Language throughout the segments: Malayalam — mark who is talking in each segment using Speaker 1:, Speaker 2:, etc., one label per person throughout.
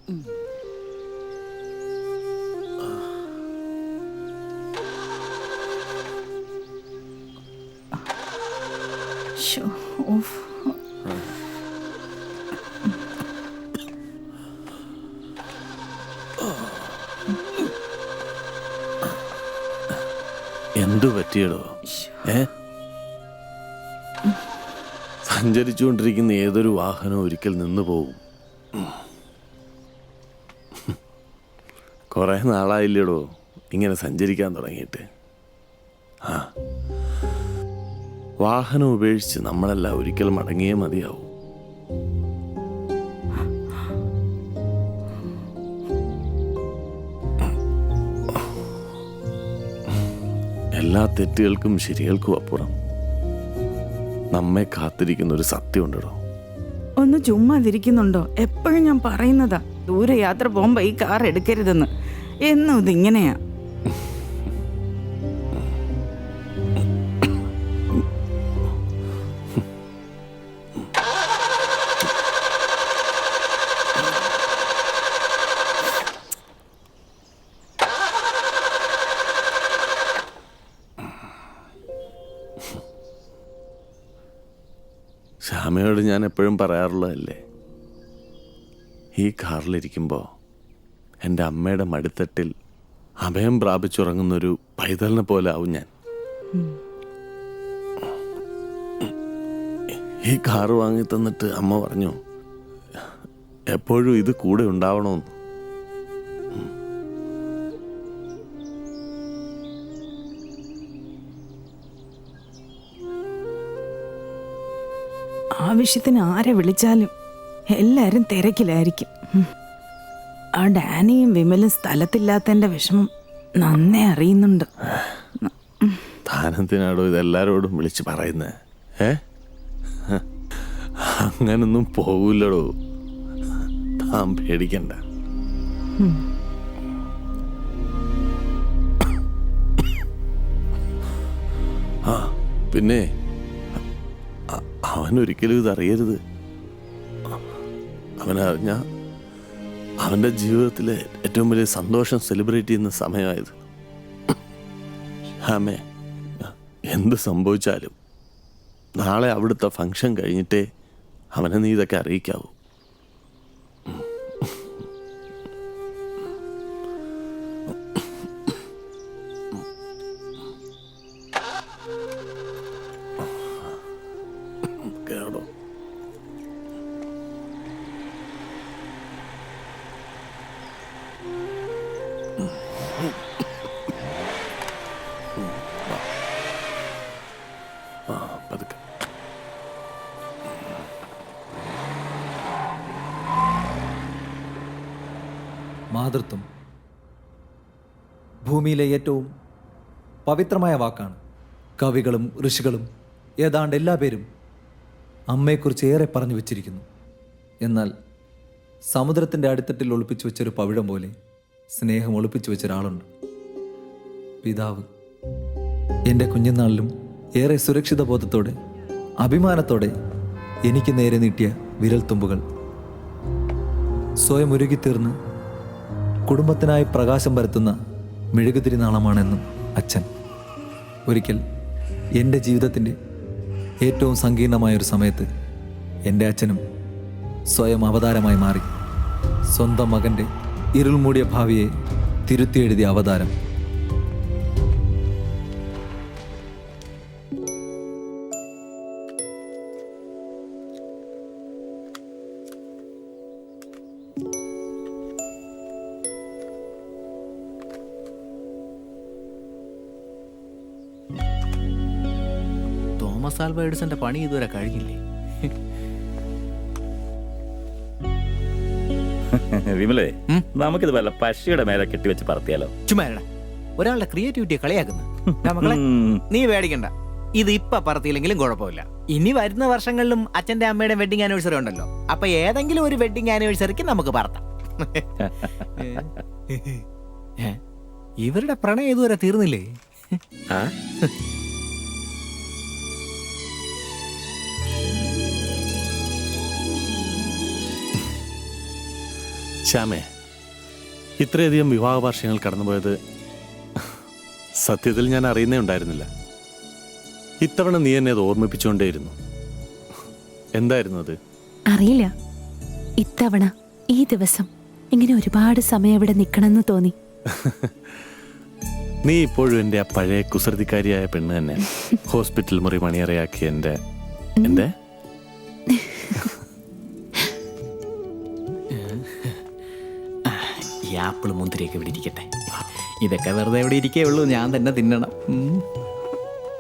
Speaker 1: എന്തു പറ്റിയടോ? സഞ്ചരിച്ചുകൊണ്ടിരിക്കുന്ന ഏതൊരു വാഹനവും ഒരിക്കൽ നിന്നു പോകും. കുറെ നാളായില്ലടോ ഇങ്ങനെ സഞ്ചരിക്കാൻ തുടങ്ങിയിട്ട്. വാഹനം ഉപേക്ഷിച്ച് നമ്മളെല്ലാം ഒരിക്കൽ മടങ്ങിയേ മതിയാവും. എല്ലാ തെറ്റുകൾക്കും ശരികൾക്കും അപ്പുറം നമ്മെ കാത്തിരിക്കുന്ന ഒരു സത്യം ഉണ്ടോ?
Speaker 2: ഒന്ന് ചുമ്മാതിരിക്കുന്നുണ്ടോ? എപ്പോഴും ഞാൻ പറയുന്നതാ, ദൂരയാത്ര പോകുമ്പോ ഈ കാർ എടുക്കരുതെന്ന്. എന്നും ഇതിങ്ങനെയാ.
Speaker 1: ശ്യാമയോട് ഞാൻ എപ്പോഴും പറയാറുള്ളതല്ലേ, ഈ കാറിലിരിക്കുമ്പോൾ എൻ്റെ അമ്മയുടെ മടിത്തട്ടിൽ അഭയം പ്രാപിച്ചുറങ്ങുന്നൊരു പൈതലിനെ പോലെ ആവും ഞാൻ. ഈ കാറ് വാങ്ങി തന്നിട്ട് അമ്മ പറഞ്ഞു എപ്പോഴും ഇത് കൂടെ ഉണ്ടാവണമെന്ന്.
Speaker 2: ആവശ്യത്തിന് ആരെ വിളിച്ചാലും എല്ലാരും തിരക്കിലായിരിക്കും. ആ ഡാനിയും വിമലും സ്ഥലത്തില്ലാത്തതിന്റെ വിഷമം നന്നേ അറിയുന്നുണ്ട്.
Speaker 1: താനെന്തിനാടോ ഇതെല്ലാരോടും വിളിച്ച് പറയുന്നേ? അങ്ങനൊന്നും പോകൂലടോ, താൻ പേടിക്കണ്ട. പിന്നെ അവനൊരിക്കലും ഇതറിയരുത്. അവനറിഞ്ഞ അവൻ്റെ ജീവിതത്തിലെ ഏറ്റവും വലിയ സന്തോഷം സെലിബ്രേറ്റ് ചെയ്യുന്ന സമയമായത്. ആമേ, എന്ത് സംഭവിച്ചാലും നാളെ അവിടുത്തെ ഫംഗ്ഷൻ കഴിഞ്ഞിട്ടേ അവനെ നീ ഇതൊക്കെ അറിയിക്കാവൂ. കേട്ടോ? പതുക്കെ.
Speaker 3: മാതൃത്വം ഭൂമിയിലെ ഏറ്റവും പവിത്രമായ വാക്കാണ്. കവികളും ഋഷികളും ഏതാണ്ട് എല്ലാ പേരും അമ്മയെക്കുറിച്ച് ഏറെ പറഞ്ഞു വച്ചിരിക്കുന്നു. എന്നാൽ സമുദ്രത്തിൻ്റെ അടിത്തട്ടിൽ ഒളിപ്പിച്ചു വെച്ചൊരു പവിഴം പോലെ സ്നേഹം ഒളിപ്പിച്ചു വെച്ച ഒരാളുണ്ട്, പിതാവ്. എൻ്റെ കുഞ്ഞുനാളിലും ഏറെ സുരക്ഷിത ബോധത്തോടെ അഭിമാനത്തോടെ എനിക്ക് നേരെ നീട്ടിയ വിരൽത്തുമ്പുകൾ, സ്വയം ഉരുകിത്തീർന്ന് കുടുംബത്തിനായി പ്രകാശം പരത്തുന്ന മെഴുകുതിരിനാളമാണെന്നും അച്ഛൻ. ഒരിക്കൽ എൻ്റെ ജീവിതത്തിൻ്റെ ഏറ്റവും സങ്കീർണമായൊരു സമയത്ത് എൻ്റെ അച്ഛനും സ്വയം അവതാരമായി മാറി. സ്വന്തം മകൻ്റെ ഇരുൾ മൂടിയ ഭാവിയെ തിരുത്തിയെഴുതിയ അവതാരം.
Speaker 4: തോമസ് ആൽവ എഡിസന്റെ പണി ഇതുവരെ കഴിഞ്ഞില്ലേ?
Speaker 5: വിമലേ, നമുക്കിത് വല്ല പശയുടെ മേലെ കെട്ടിവെച്ച് പറത്തിയാലോ?
Speaker 4: ചുമ്മാ ഒരാളുടെ ക്രിയേറ്റിവിറ്റിയെ കളിയാക്കുന്നു. മക്കളെ, നീ പേടിക്കണ്ട, ഇത് ഇപ്പൊ പറത്തിയില്ലെങ്കിലും കുഴപ്പമില്ല. ഇനി വരുന്ന വർഷങ്ങളിലും അച്ഛന്റെ അമ്മയുടെ വെഡിങ് ആനിവേഴ്സറി ഉണ്ടല്ലോ, അപ്പൊ ഏതെങ്കിലും ഒരു വെഡിങ് ആനിവേഴ്സറിക്ക് നമുക്ക് പറത്താം. ഇവരുടെ പ്രണയം ഇതുവരെ തീർന്നില്ലേ?
Speaker 1: ശ്യാമേ, ഇത്രയധികം വിവാഹ വാർഷികങ്ങൾ കടന്നുപോയത് സത്യത്തിൽ ഞാൻ അറിയുന്നേ ഉണ്ടായിരുന്നില്ല. ഇത്തവണ നീ എന്നെ അത് ഓർമ്മിപ്പിച്ചുകൊണ്ടേയിരുന്നു. എന്തായിരുന്നു അത്?
Speaker 6: അറിയില്ല, ഇത്തവണ ഈ ദിവസം ഇങ്ങനെ ഒരുപാട് സമയം ഇവിടെ നിൽക്കണമെന്ന് തോന്നി.
Speaker 1: നീ ഇപ്പോഴും എൻ്റെ ആ പഴയ കുസൃതിക്കാരിയായ പെണ്ണ് തന്നെ. ഹോസ്പിറ്റൽ മുറി മണിയറയാക്കി എൻ്റെ
Speaker 4: ഈ ആപ്പിൾ മുന്തിരിയൊക്കെ ഇവിടെ ഇരിക്കട്ടെ. ഇതൊക്കെ വെറുതെ ഇവിടെ ഇരിക്കേ ഉള്ളൂ, ഞാൻ തന്നെ തിന്നണം.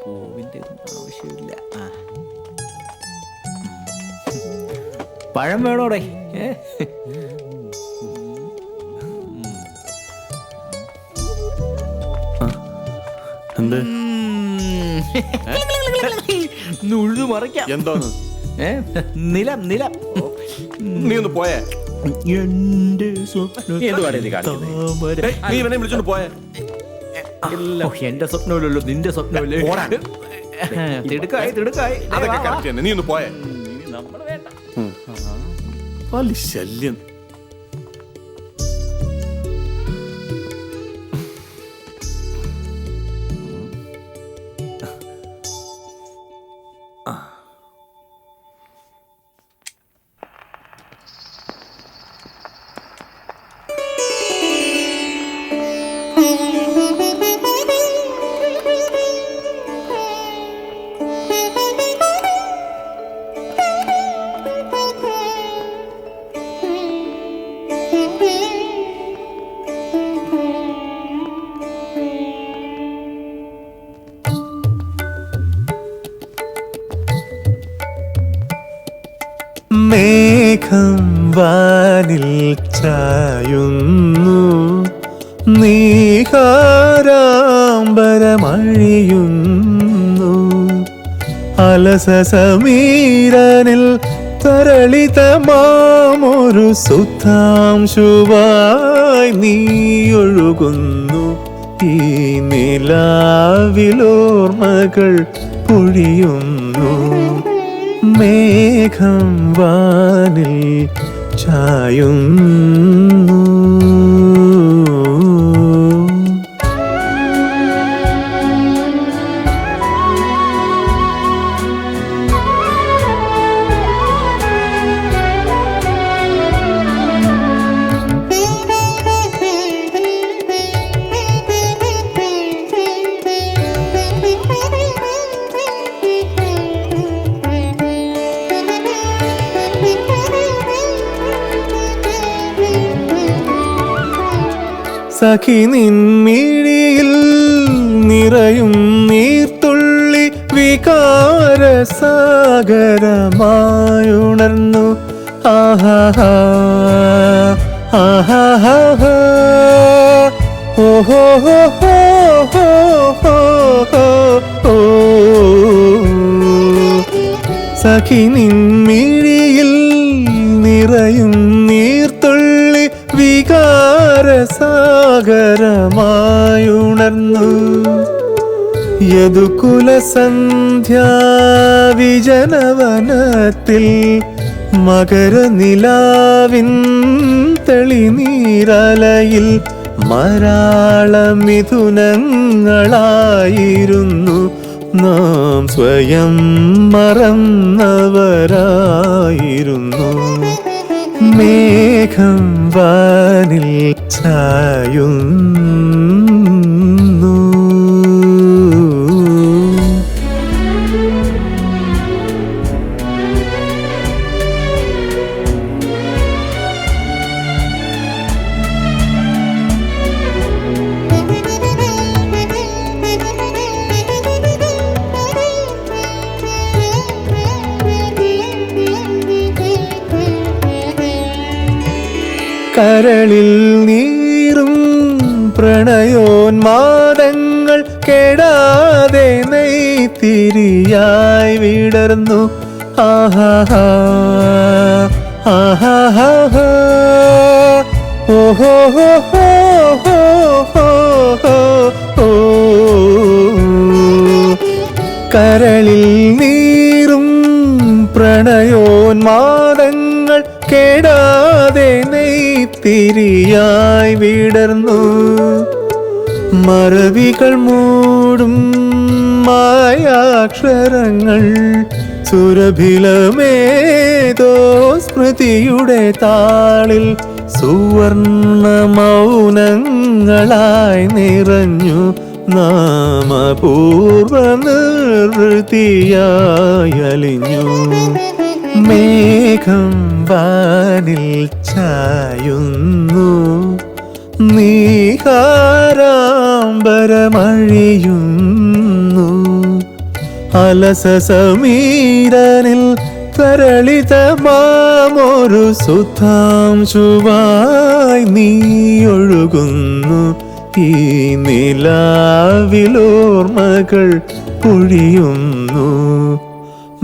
Speaker 4: പൂവിൻ്റെ ആവശ്യമില്ല. പഴം വേണോടെ?
Speaker 1: എന്ത്
Speaker 4: നുഴു മറിക്കാം.
Speaker 1: എന്തോന്ന്?
Speaker 4: നിലം നിലം.
Speaker 1: നീ ഒന്ന് പോയേ.
Speaker 4: എന്റെ
Speaker 5: എന്തുവാടേ നീ കാണിക്കുന്നെ?
Speaker 1: നീ ഇവനെ വിളിച്ചോണ്ട് പോയേ.
Speaker 4: എന്റെ സ്വപ്നമില്ലല്ലോ, നിന്റെ സ്വപ്നമില്ലേ? തിടുക്കായി തിടുക്കായി.
Speaker 1: അതൊക്കെ കറക്റ്റ് തന്നെ. നീ ഒന്ന് പോയേ.
Speaker 5: നമ്മള് വേണ്ട.
Speaker 1: വലിയ ശല്യം.
Speaker 7: മേഘം വാനിൽ ചായുന്നു, നീഹാരാംബരമഴിയുന്നു, അലസ സമീരനിൽ തരളിതമാമൊരു സുധാംശുവായി നീയൊഴുകുന്നു. ഈ നിലാവിലോർമകൾ പൊഴിയുന്നു. മേഘം വാനിൽ ചായുന്നു. സഖി നിൻമിഴിയിൽ നിറയും നീർത്തുള്ളി വികാരസാഗരമായുണർന്നു. ആഹാ ആഹാ ഓഹോ സഖി നിൻമിഴിയിൽ നിറയും നീർത്തുള്ളി വികാരസാഗരമായുണർന്നു. യദുകുലസന്ധ്യാവിജനവനത്തിൽ മകരനിലാവിൻ തെളിനീരലയിൽ മരാളമിഥുനങ്ങളായിരുന്നു നാം. സ്വയം മറന്നവരായിരുന്നു. മേഘം വാനിൽ ചായുന്നു. കരളിൽ നീറും പ്രണയോന്മാദങ്ങൾ കെടാതെ നെയ്ത്തിരിയായി വിടർന്നു. ആഹാ ആഹാ ഓഹോ കരളിൽ നീറും പ്രണയോന്മാദങ്ങൾ കെടാ കെടാതെ നെയ്ത്തിരിയായി വിടർന്നു മറവികൾ മൂടും മായാക്ഷരങ്ങൾ സുരഭിലമേതോ സ്മൃതിയുടെ താളിൽ സുവർണ മൗനങ്ങളായി നിറഞ്ഞു നാമപൂർവ നിർവൃതിയായി അലിഞ്ഞു മേഘം വാനിൽ ചായുന്നു നീഹാരാംബരമഴിയുന്നു അലസ സമീരനിൽ തരളിതമാമൊരു സുധാംശുവായി നീ ഒഴുകുന്നു ഈ നിലാവിലോർമകൾ പൊഴിയുന്നു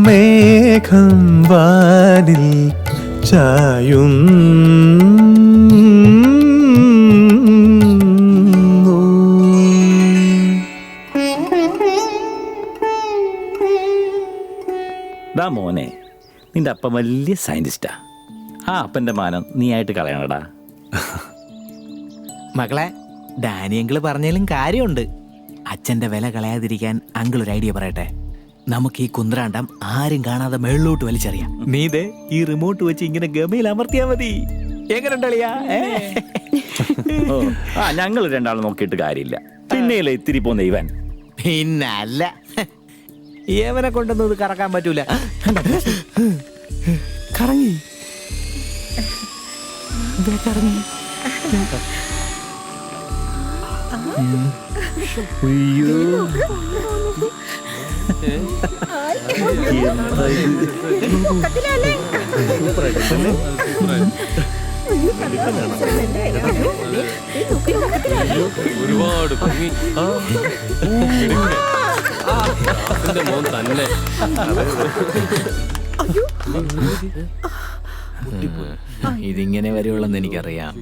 Speaker 7: മേഘം വാനിൽ
Speaker 5: ഡാ മോനെ, നിന്റെ അപ്പം വലിയ സയന്റിസ്റ്റാ. ആ അപ്പൻ്റെ മാനം നീ ആയിട്ട് കളയണടാ.
Speaker 4: മകളെ, ഡാനി അങ്കിള് പറഞ്ഞാലും കാര്യമുണ്ട്. അച്ഛന്റെ വില കളയാതിരിക്കാൻ അങ്കിൾ ഒരു ഐഡിയ പറയട്ടെ. നമുക്ക് ഈ കുന്ത്രാണ്ടം ആരും കാണാതെ മേളിലോട്ട് വലിച്ചെറിയാം. നീ ദേ ഈ റിമോട്ട് വെച്ച് ഇങ്ങനെ ഗമയിൽ അമർത്തിയാ മതി. എങ്ങനെ ഉണ്ടളിയാ?
Speaker 5: ഓ, ആ ഞങ്ങൾ രണ്ടാളും നോക്കിയിട്ട് കാര്യമില്ല. പിന്നെയല്ലേ ഇത്തിരി പോന്ന ഇവൻ.
Speaker 4: പിന്നല്ല, ഏവനെ കൊണ്ടൊന്നും ഇത് കറക്കാൻ പറ്റൂല.
Speaker 2: കറങ്ങി കറങ്ങി
Speaker 8: ഒരുപാട് മോൻ തന്നെ.
Speaker 4: ഇതിങ്ങനെ വരുവുള്ളെന്ന് എനിക്കറിയാം.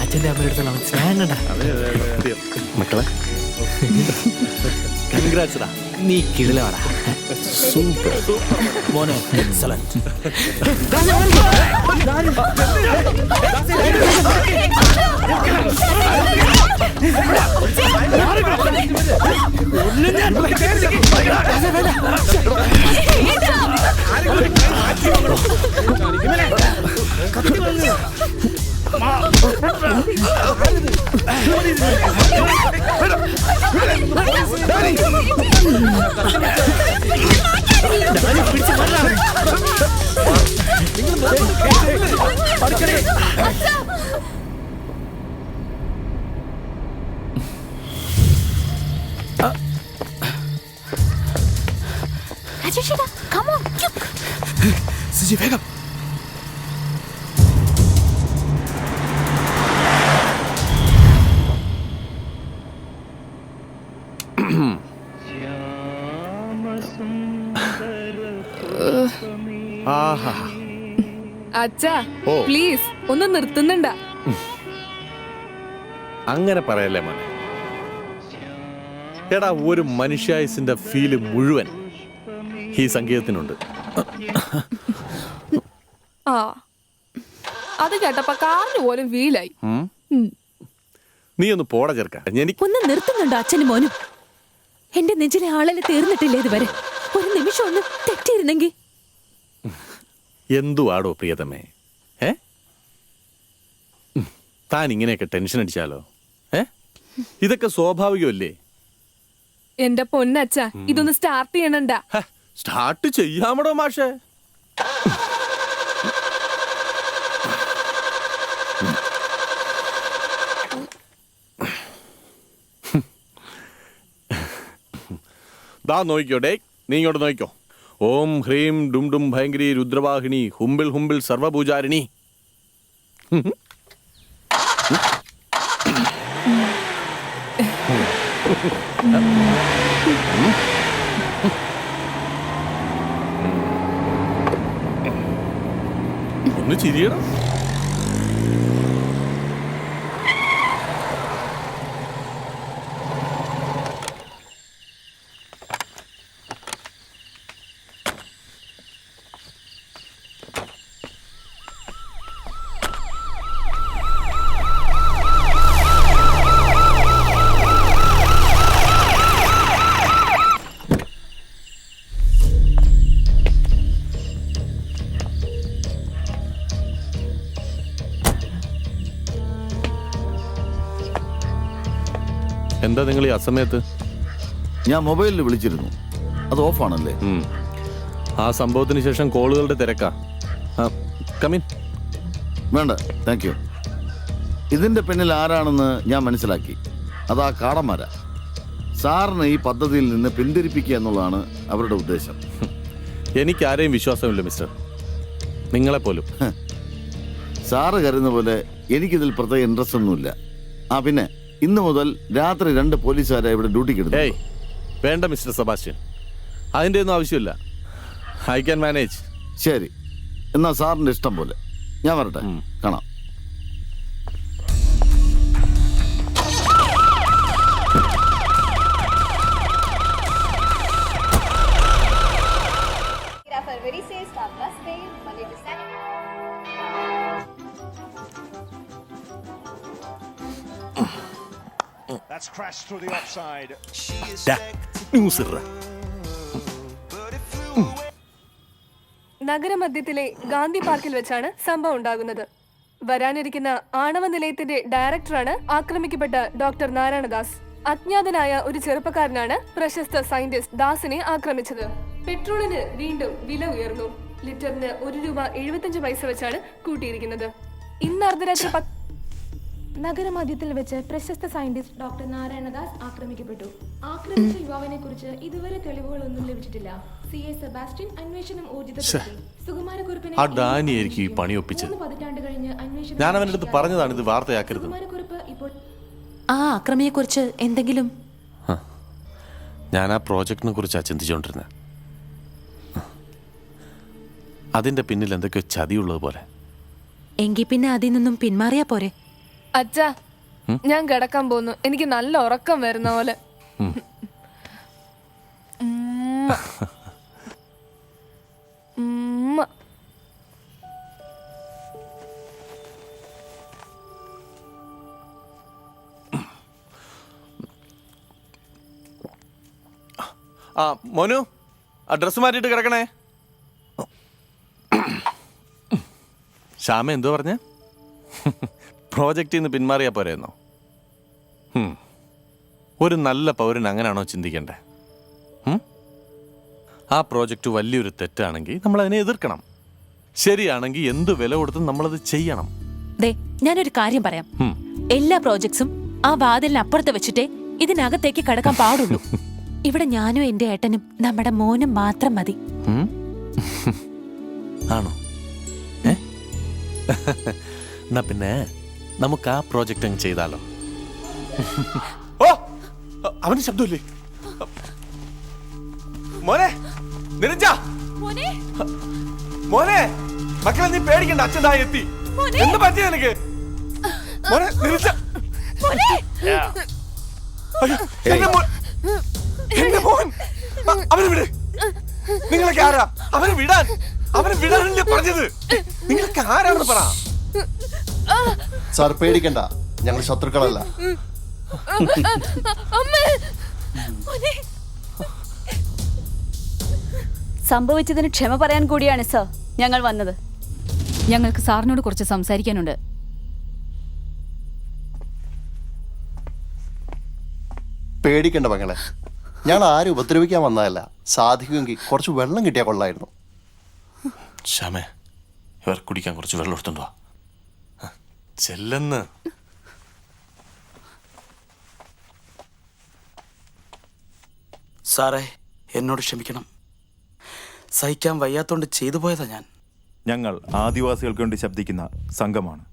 Speaker 4: അച്ഛൻ്റെ അമ്മയുടെ അടുത്തുള്ള സ്നേഹം കണ്ട
Speaker 1: മക്കളെ
Speaker 4: നീ കിടിലവാടാ.
Speaker 1: സൂപ്പർ.
Speaker 4: മോനെ എക്സലന്റ്. വേഗം
Speaker 9: അച്ഛാ
Speaker 1: ഓ.
Speaker 9: പ്ലീസ് ഒന്ന് നിർത്തുന്നുണ്ട.
Speaker 1: അങ്ങനെ പറയല്ലേ മോനെ. എടാ, ഒരു മനുഷ്യായുസിന്റെ ഫീല് മുഴുവൻ ഈ സംഗീതത്തിനുണ്ട്.
Speaker 9: ആ അത് കേട്ടപ്പോ കാറിന് പോലും ഫീലായി.
Speaker 1: നീ ഒന്ന് പോട ചേർക്ക. എനിക്ക്
Speaker 6: ഒന്ന് നിർത്തുന്നുണ്ടോ അച്ഛനും മോനും? എന്റെ നെഞ്ചിലെ ആളെല്ലാം തീർന്നിട്ടില്ലേ ഇതുവരെ? ഒരു നിമിഷം ഒന്ന് തെറ്റിയിരുന്നെങ്കിൽ.
Speaker 1: എന്തുവാടോ പ്രിയതമേ? താൻ ഇങ്ങനെയൊക്കെ ടെൻഷൻ അടിച്ചാലോ? ഇതൊക്കെ സ്വാഭാവികമല്ലേ?
Speaker 9: എന്റെ പൊന്നച്ഛ, ഇതൊന്ന് സ്റ്റാർട്ട് ചെയ്യണണ്ട.
Speaker 1: സ്റ്റാർട്ട് ചെയ്യാമടോ മാഷേ. ദാ നോക്കിക്കോ ഡേ, നീ ഇങ്ങോട്ട് നോക്കിക്കോ. ഓം ഹ്രീം ഡും ഡും ഭയങ്കരി രുദ്രവാഹിനി ഹുംബിൾ ഹുംബിൾ സർവപൂജാരിണി. ഒന്ന് ചിരിയണം. എന്താ നിങ്ങൾ ഈ അസമയത്ത്?
Speaker 8: ഞാൻ മൊബൈലിൽ വിളിച്ചിരുന്നു, അത് ഓഫാണല്ലേ?
Speaker 1: ആ സംഭവത്തിന് ശേഷം കോളുകളുടെ തിരക്കാ. കമിൻ.
Speaker 8: വേണ്ട, താങ്ക് യു. ഇതിന്റെ പിന്നിൽ ആരാണെന്ന് ഞാൻ മനസ്സിലാക്കി. അതാ കാടന്മാരാ. സാറിന് ഈ പദ്ധതിയിൽ നിന്ന് പിന്തിരിപ്പിക്കുക എന്നുള്ളതാണ് അവരുടെ ഉദ്ദേശം.
Speaker 1: എനിക്ക് ആരെയും വിശ്വാസമില്ല മിസ്റ്റർ, നിങ്ങളെപ്പോലും.
Speaker 8: സാറ് കരുതുന്ന പോലെ എനിക്കിതിൽ പ്രത്യേക ഇൻട്രസ്റ്റ് ഒന്നുമില്ല. പിന്നെ ഇന്ന് മുതൽ രാത്രി 2 പോലീസുകാരെ ഇവിടെ ഡ്യൂട്ടിക്ക് ഇടുന്നു.
Speaker 1: ഏയ് വേണ്ട മിസ്റ്റർ സെബാസ്റ്റ്യൻ, അതിൻ്റെ ഒന്നും ആവശ്യമില്ല. I can manage.
Speaker 8: ശരി, എന്നാ സാറിന്റെ ഇഷ്ടം പോലെ. ഞാൻ വരട്ടെ, കാണാം.
Speaker 10: February says Star Plus Day, Monday to Saturday.
Speaker 11: That's crashed through the offside.
Speaker 9: നഗരമധ്യത്തിലെ Gandhi പാർക്കിൽ വെച്ചാണ് സംഭവം ഉണ്ടാകുന്നത്. വരാനിരിക്കുന്ന ആണവ നിലയത്തിന്റെ ഡയറക്ടറാണ് ആക്രമിക്കപ്പെട്ട ഡോക്ടർ നാരായണദാസ്. അജ്ഞാതനായ ഒരു ചെറുപ്പക്കാരനാണ് പ്രശസ്ത സയന്റിസ്റ്റ് ദാസിനെ ആക്രമിച്ചത്. പെട്രോളിന് വീണ്ടും വില ഉയർന്നു. ലിറ്ററിന് ₹1.75 വെച്ചാണ് കൂട്ടിയിരിക്കുന്നത്. ഇന്ന് അർദ്ധരാത്രി
Speaker 12: നഗരമധ്യത്തിൽ വെച്ച് പ്രശസ്ത സയന്റിസ്റ്റ് ഡോക്ടർ നാരായണദാസ് ആക്രമിക്കപ്പെട്ടു. ആക്രമിച്ച യുവാവിനെ കുറിച്ച് ഇതുവരെ തെളിവുകളൊന്നും ലഭിച്ചിട്ടില്ല. CA സെബാസ്റ്റ്യൻ അന്വേഷണം ഊർജിതപ്പെടുത്തി. സുകുമാരക്കുറുപ്പിനെ
Speaker 1: ഡാനിയായിരിക്കും ഈ പണി ഒപ്പിച്ചത്.
Speaker 12: 3 പതിറ്റാണ്ട് കഴിഞ്ഞ് അന്വേഷണം.
Speaker 1: ഞാൻ അവൻ്റെ അടുത്ത് പറഞ്ഞതാണ് ഇത് വാർത്തയാക്കരുത്.
Speaker 12: സുകുമാരക്കുറുപ്പ് ഇപ്പോൾ
Speaker 6: ആ ആക്രമിയെക്കുറിച്ച് എന്തെങ്കിലും?
Speaker 1: ഞാൻ ആ പ്രോജക്റ്റിനെ കുറിച്ചാണ് ചിന്തിച്ചുകൊണ്ടിരുന്നത്. അതിന്റെ പിന്നിൽ എന്തൊക്കെയോ ചതിയുള്ളത് പോലെ.
Speaker 6: എങ്കിൽ പിന്നെ അതിൽ നിന്നും പിന്മാറിയാ പോരെ?
Speaker 9: അച്ഛാ, ഞാൻ കിടക്കാൻ പോകുന്നു. എനിക്ക് നല്ല ഉറക്കം വരുന്ന പോലെ.
Speaker 1: ആ മോനു, ആ ഡ്രസ്സ് മാറ്റിയിട്ട് കിടക്കണേ. ശ്യാമ എന്തോ പറഞ്ഞ? പ്രോജക്റ്റിൽ നിന്ന് പിന്മാറിയാ പോരെന്നോ? ഒരു നല്ല പൗരൻ അങ്ങനെയാണോ ചിന്തിക്കണ്ടേ? ആ പ്രോജക്റ്റ് വലിയൊരു തെറ്റാണെങ്കിൽ നമ്മൾ അതിനെ എതിർക്കണം. ശരിയാണെങ്കിൽ എന്ത് വില കൊടുത്തും നമ്മളത് ചെയ്യണം.
Speaker 6: ഞാനൊരു കാര്യം പറയാം. എല്ലാ പ്രോജക്ട്സും ആ വാതിലിന് അപ്പുറത്ത് വെച്ചിട്ടേ ഇതിനകത്തേക്ക് കടക്കാൻ പാടുള്ളൂ. ഇവിടെ ഞാനും എന്റെ ഏട്ടനും നമ്മുടെ മോനും മാത്രം മതി.
Speaker 1: ആണോ? എന്നാ പിന്നെ നമുക്ക് ആ പ്രോജക്റ്റ് അങ്ങ് ചെയ്താലോ? ഓ, അവന് ശബ്ദമില്ലേ? മോനെ, നിരഞ്ജ മോനെ, മക്കളെ നീ പേടിക്കണ്ട, അച്ഛൻ ദാ എത്തി. എന്ത് പറ്റി നിനക്ക്? മോനെ നിരഞ്ജ, എന്റെ മോൻ, അവനെ വിട്. നിങ്ങളൊക്കെ ആരാ? അവനെ വിടാനല്ലേ പറഞ്ഞത്? നിങ്ങളൊക്കെ ആരാണെന്ന് പറ.
Speaker 13: സാർ പേടിക്കണ്ട, ഞങ്ങൾ ശത്രുക്കളല്ല.
Speaker 10: സംഭവിച്ചതിന് ക്ഷമ പറയാൻ കൂടിയാണ് സർ ഞങ്ങൾ വന്നത്.
Speaker 12: ഞങ്ങൾക്ക് സാറിനോട് കുറച്ച് സംസാരിക്കാനുണ്ട്.
Speaker 13: പേടിക്കണ്ട മകളെ, ഞങ്ങൾ ആരും ഉപദ്രവിക്കാൻ വന്നതല്ല. സാധിക്കുമെങ്കിൽ കുറച്ച് വെള്ളം കിട്ടിയാൽ കൊള്ളായിരുന്നു.
Speaker 1: ശ്യാമേ, ഇവർ കുടിക്കാൻ കുറച്ച് വെള്ളം എടുത്തുണ്ടോ? ചെല്ലെന്ന്.
Speaker 14: സാറേ, എന്നോട് ക്ഷമിക്കണം. സഹിക്കാൻ വയ്യാത്തോണ്ട് ചെയ്തു പോയതാ ഞാൻ.
Speaker 15: ഞങ്ങൾ ആദിവാസികൾക്ക് വേണ്ടി ശബ്ദിക്കുന്ന സംഘമാണ്.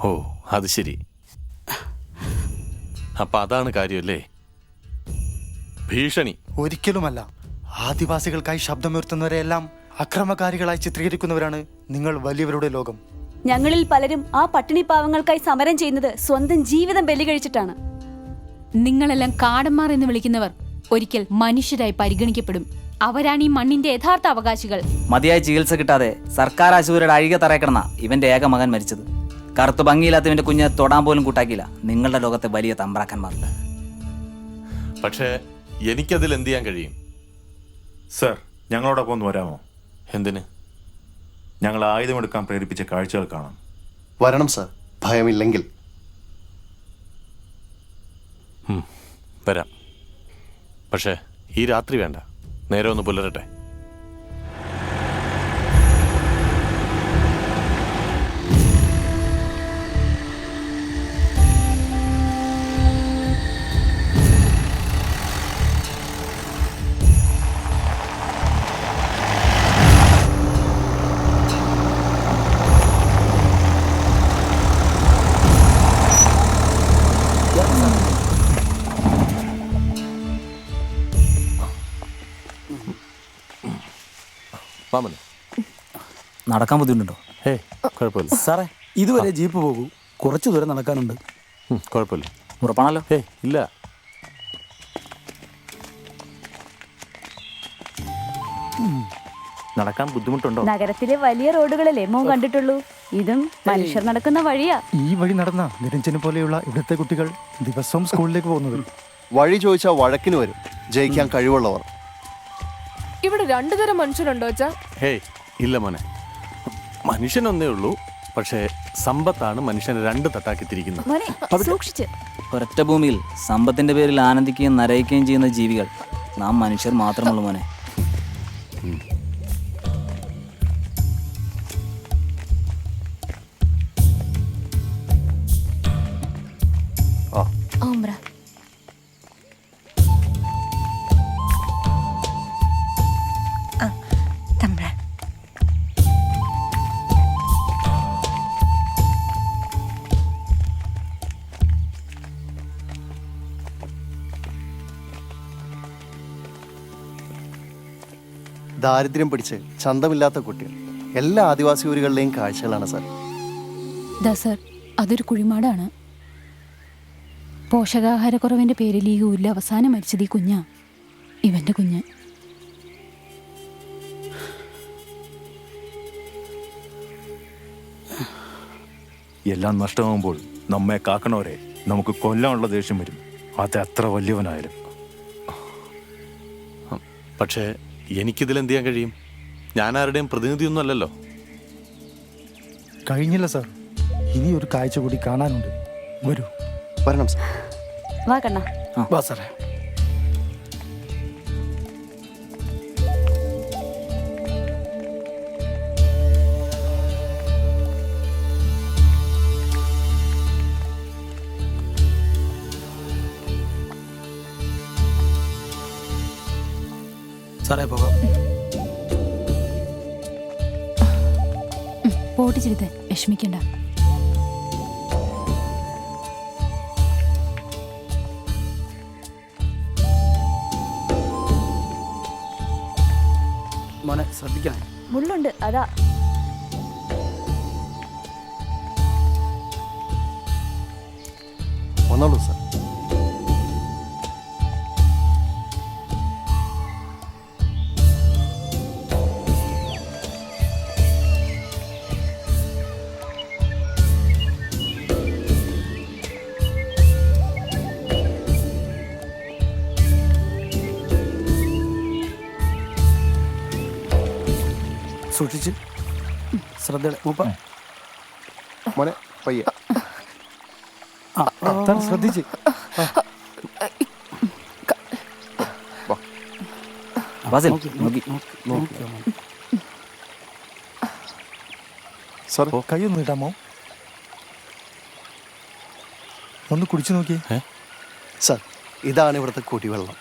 Speaker 1: ഓ, അത് ശരി. അപ്പൊ അതാണ് കാര്യമല്ലേ? ഭീഷണി.
Speaker 14: ഒരിക്കലുമല്ല. ആദിവാസികൾക്കായി ശബ്ദമുയർത്തുന്നവരെയെല്ലാം അക്രമകാരികളായി ചിത്രീകരിക്കുന്നവരാണ് നിങ്ങൾ വലിയവരുടെ ലോകം.
Speaker 10: ഞങ്ങളിൽ പലരും ആ പട്ടിണി പാവങ്ങൾക്കായി സമരം ചെയ്യുന്നത് സ്വന്തം ജീവിതം ബലി കഴിച്ചിട്ടാണ്.
Speaker 6: നിങ്ങളെല്ലാം കാടന്മാർ എന്ന് വിളിക്കുന്നവർ ഒരിക്കൽ മനുഷ്യരായി പരിഗണിക്കപ്പെടും. അവരാണ് ഈ മണ്ണിന്റെ യഥാർത്ഥ അവകാശികൾ.
Speaker 16: മതിയായ ചികിത്സ കിട്ടാതെ സർക്കാർ ആശുപത്രിയുടെ അഴികെ തറയക്കിടന്ന ഇവന്റെ ഏക മകൻ മരിച്ചത്. കറുത്ത് ഭംഗിയില്ലാത്തവന്റെ കുഞ്ഞിനെ തൊടാൻ പോലും കൂട്ടാക്കിയില്ല നിങ്ങളുടെ ലോകത്തെ വലിയ തമ്പ്രാക്കന്മാർക്ക്.
Speaker 1: പക്ഷേ എനിക്കതിൽ എന്ത് ചെയ്യാൻ കഴിയും?
Speaker 15: സർ, ഞങ്ങളോടൊപ്പം ഒന്ന് വരാമോ?
Speaker 1: എന്തിന്?
Speaker 15: ഞങ്ങൾ ആയുധമെടുക്കാൻ പ്രേരിപ്പിച്ച കാഴ്ചകൾ കാണാം.
Speaker 13: വരണം സർ, ഭയമില്ലെങ്കിൽ.
Speaker 1: വരാം. പക്ഷേ ഈ രാത്രി വേണ്ട, നേരെ ഒന്ന് പുലരട്ടെ. മാമന്
Speaker 16: നടക്കാൻ ബുദ്ധിമുട്ടുണ്ടോ?
Speaker 1: കുഴപ്പമില്ല
Speaker 14: സാറേ, ഇതുവരെ ജീപ്പ് പോകൂ, കുറച്ചു ദൂരം നടക്കാനുണ്ട്.
Speaker 1: കുഴപ്പമില്ല.
Speaker 16: ഉറപ്പാണല്ലോ?
Speaker 1: ഇല്ല.
Speaker 15: നടക്കാൻ ബുദ്ധിമുട്ടുണ്ടോ?
Speaker 10: നഗരത്തിലെ വലിയ റോഡുകളല്ലേ മോൻ കണ്ടിട്ടുള്ളൂ. ഇതും മനുഷ്യർ നടക്കുന്ന വഴിയാ.
Speaker 14: ഈ വഴി നടന്ന നിരഞ്ജനെ പോലെയുള്ള ഇവിടുത്തെ കുട്ടികൾ ദിവസവും സ്കൂളിലേക്ക് പോകുന്നത്.
Speaker 13: വഴി ചോദിച്ചാൽ വഴക്കിന് വരും ജയിക്കാൻ കഴിവുള്ളവർ.
Speaker 9: ഇവിടെ രണ്ടു തരം മനുഷ്യരുണ്ടോ അച്ഛാ?
Speaker 1: ഇല്ല മോനെ, മനുഷ്യനൊന്നേ ഉള്ളൂ. പക്ഷേ സമ്പത്താണ് മനുഷ്യനെ രണ്ട് തട്ടാക്കി തിരിക്കുന്നത്.
Speaker 10: സൂക്ഷിച്ച്.
Speaker 16: ഒരൊറ്റ ഭൂമിയിൽ സമ്പത്തിന്റെ പേരിൽ ആനന്ദിക്കുകയും നരയിക്കുകയും ചെയ്യുന്ന ജീവികൾ നാം മനുഷ്യർ മാത്രമുള്ളൂ മോനെ.
Speaker 13: ദാരിദ്ര്യം പിടിച്ച് ചന്തമില്ലാത്ത കുട്ടികൾ എല്ലാ ആദിവാസി ഊരുകളിലെയും കാഴ്ചകളാണ് സാർ.
Speaker 6: സർ, അതൊരു കുഴിമാടാണ്. പോഷകാഹാരക്കുറവിന്റെ പേരിൽ ഈ ഊരിൽ അവസാനം മരിച്ചത് ഈ കുഞ്ഞാ, ഇവന്റെ കുഞ്ഞ്.
Speaker 15: എല്ലാം നഷ്ടമാകുമ്പോൾ നമ്മെ കാക്കണവരെ നമുക്ക് കൊല്ലാനുള്ള ദേഷ്യം വരും, അത് എത്ര വലിയവനായാലും.
Speaker 1: പക്ഷേ എനിക്കിതിൽ എന്ത് ചെയ്യാൻ കഴിയും? ഞാൻ ആരുടെയും പ്രതിനിധിയൊന്നും അല്ലല്ലോ.
Speaker 14: കഴിഞ്ഞില്ല സാർ, ഇനി ഒരു കാഴ്ച കൂടി കാണാനുണ്ട്. വരൂ.
Speaker 13: വരണം സാർ.
Speaker 10: വാ കണ്ണ.
Speaker 14: വാ സാറേ. സാറേ പോകാം.
Speaker 6: പോട്ട് ചെയ്ത് വിഷമിക്കണ്ട.
Speaker 14: മോനെ ശ്രദ്ധിക്കണം.
Speaker 10: മുള്ളുണ്ട്, അതാ.
Speaker 13: വന്നോളൂ സാർ.
Speaker 14: സൂക്ഷിച്ച്, ശ്രദ്ധ. മൂപ്പ
Speaker 13: മോനെ പയ്യെ.
Speaker 14: ശ്രദ്ധിച്ച്.
Speaker 13: സാർ
Speaker 14: കൈയൊന്ന് നീട്ടാമോ? ഒന്ന് കുടിച്ചു നോക്കിയേ.
Speaker 13: സാർ, ഇതാണ് ഇവിടുത്തെ കുടിവെള്ളം.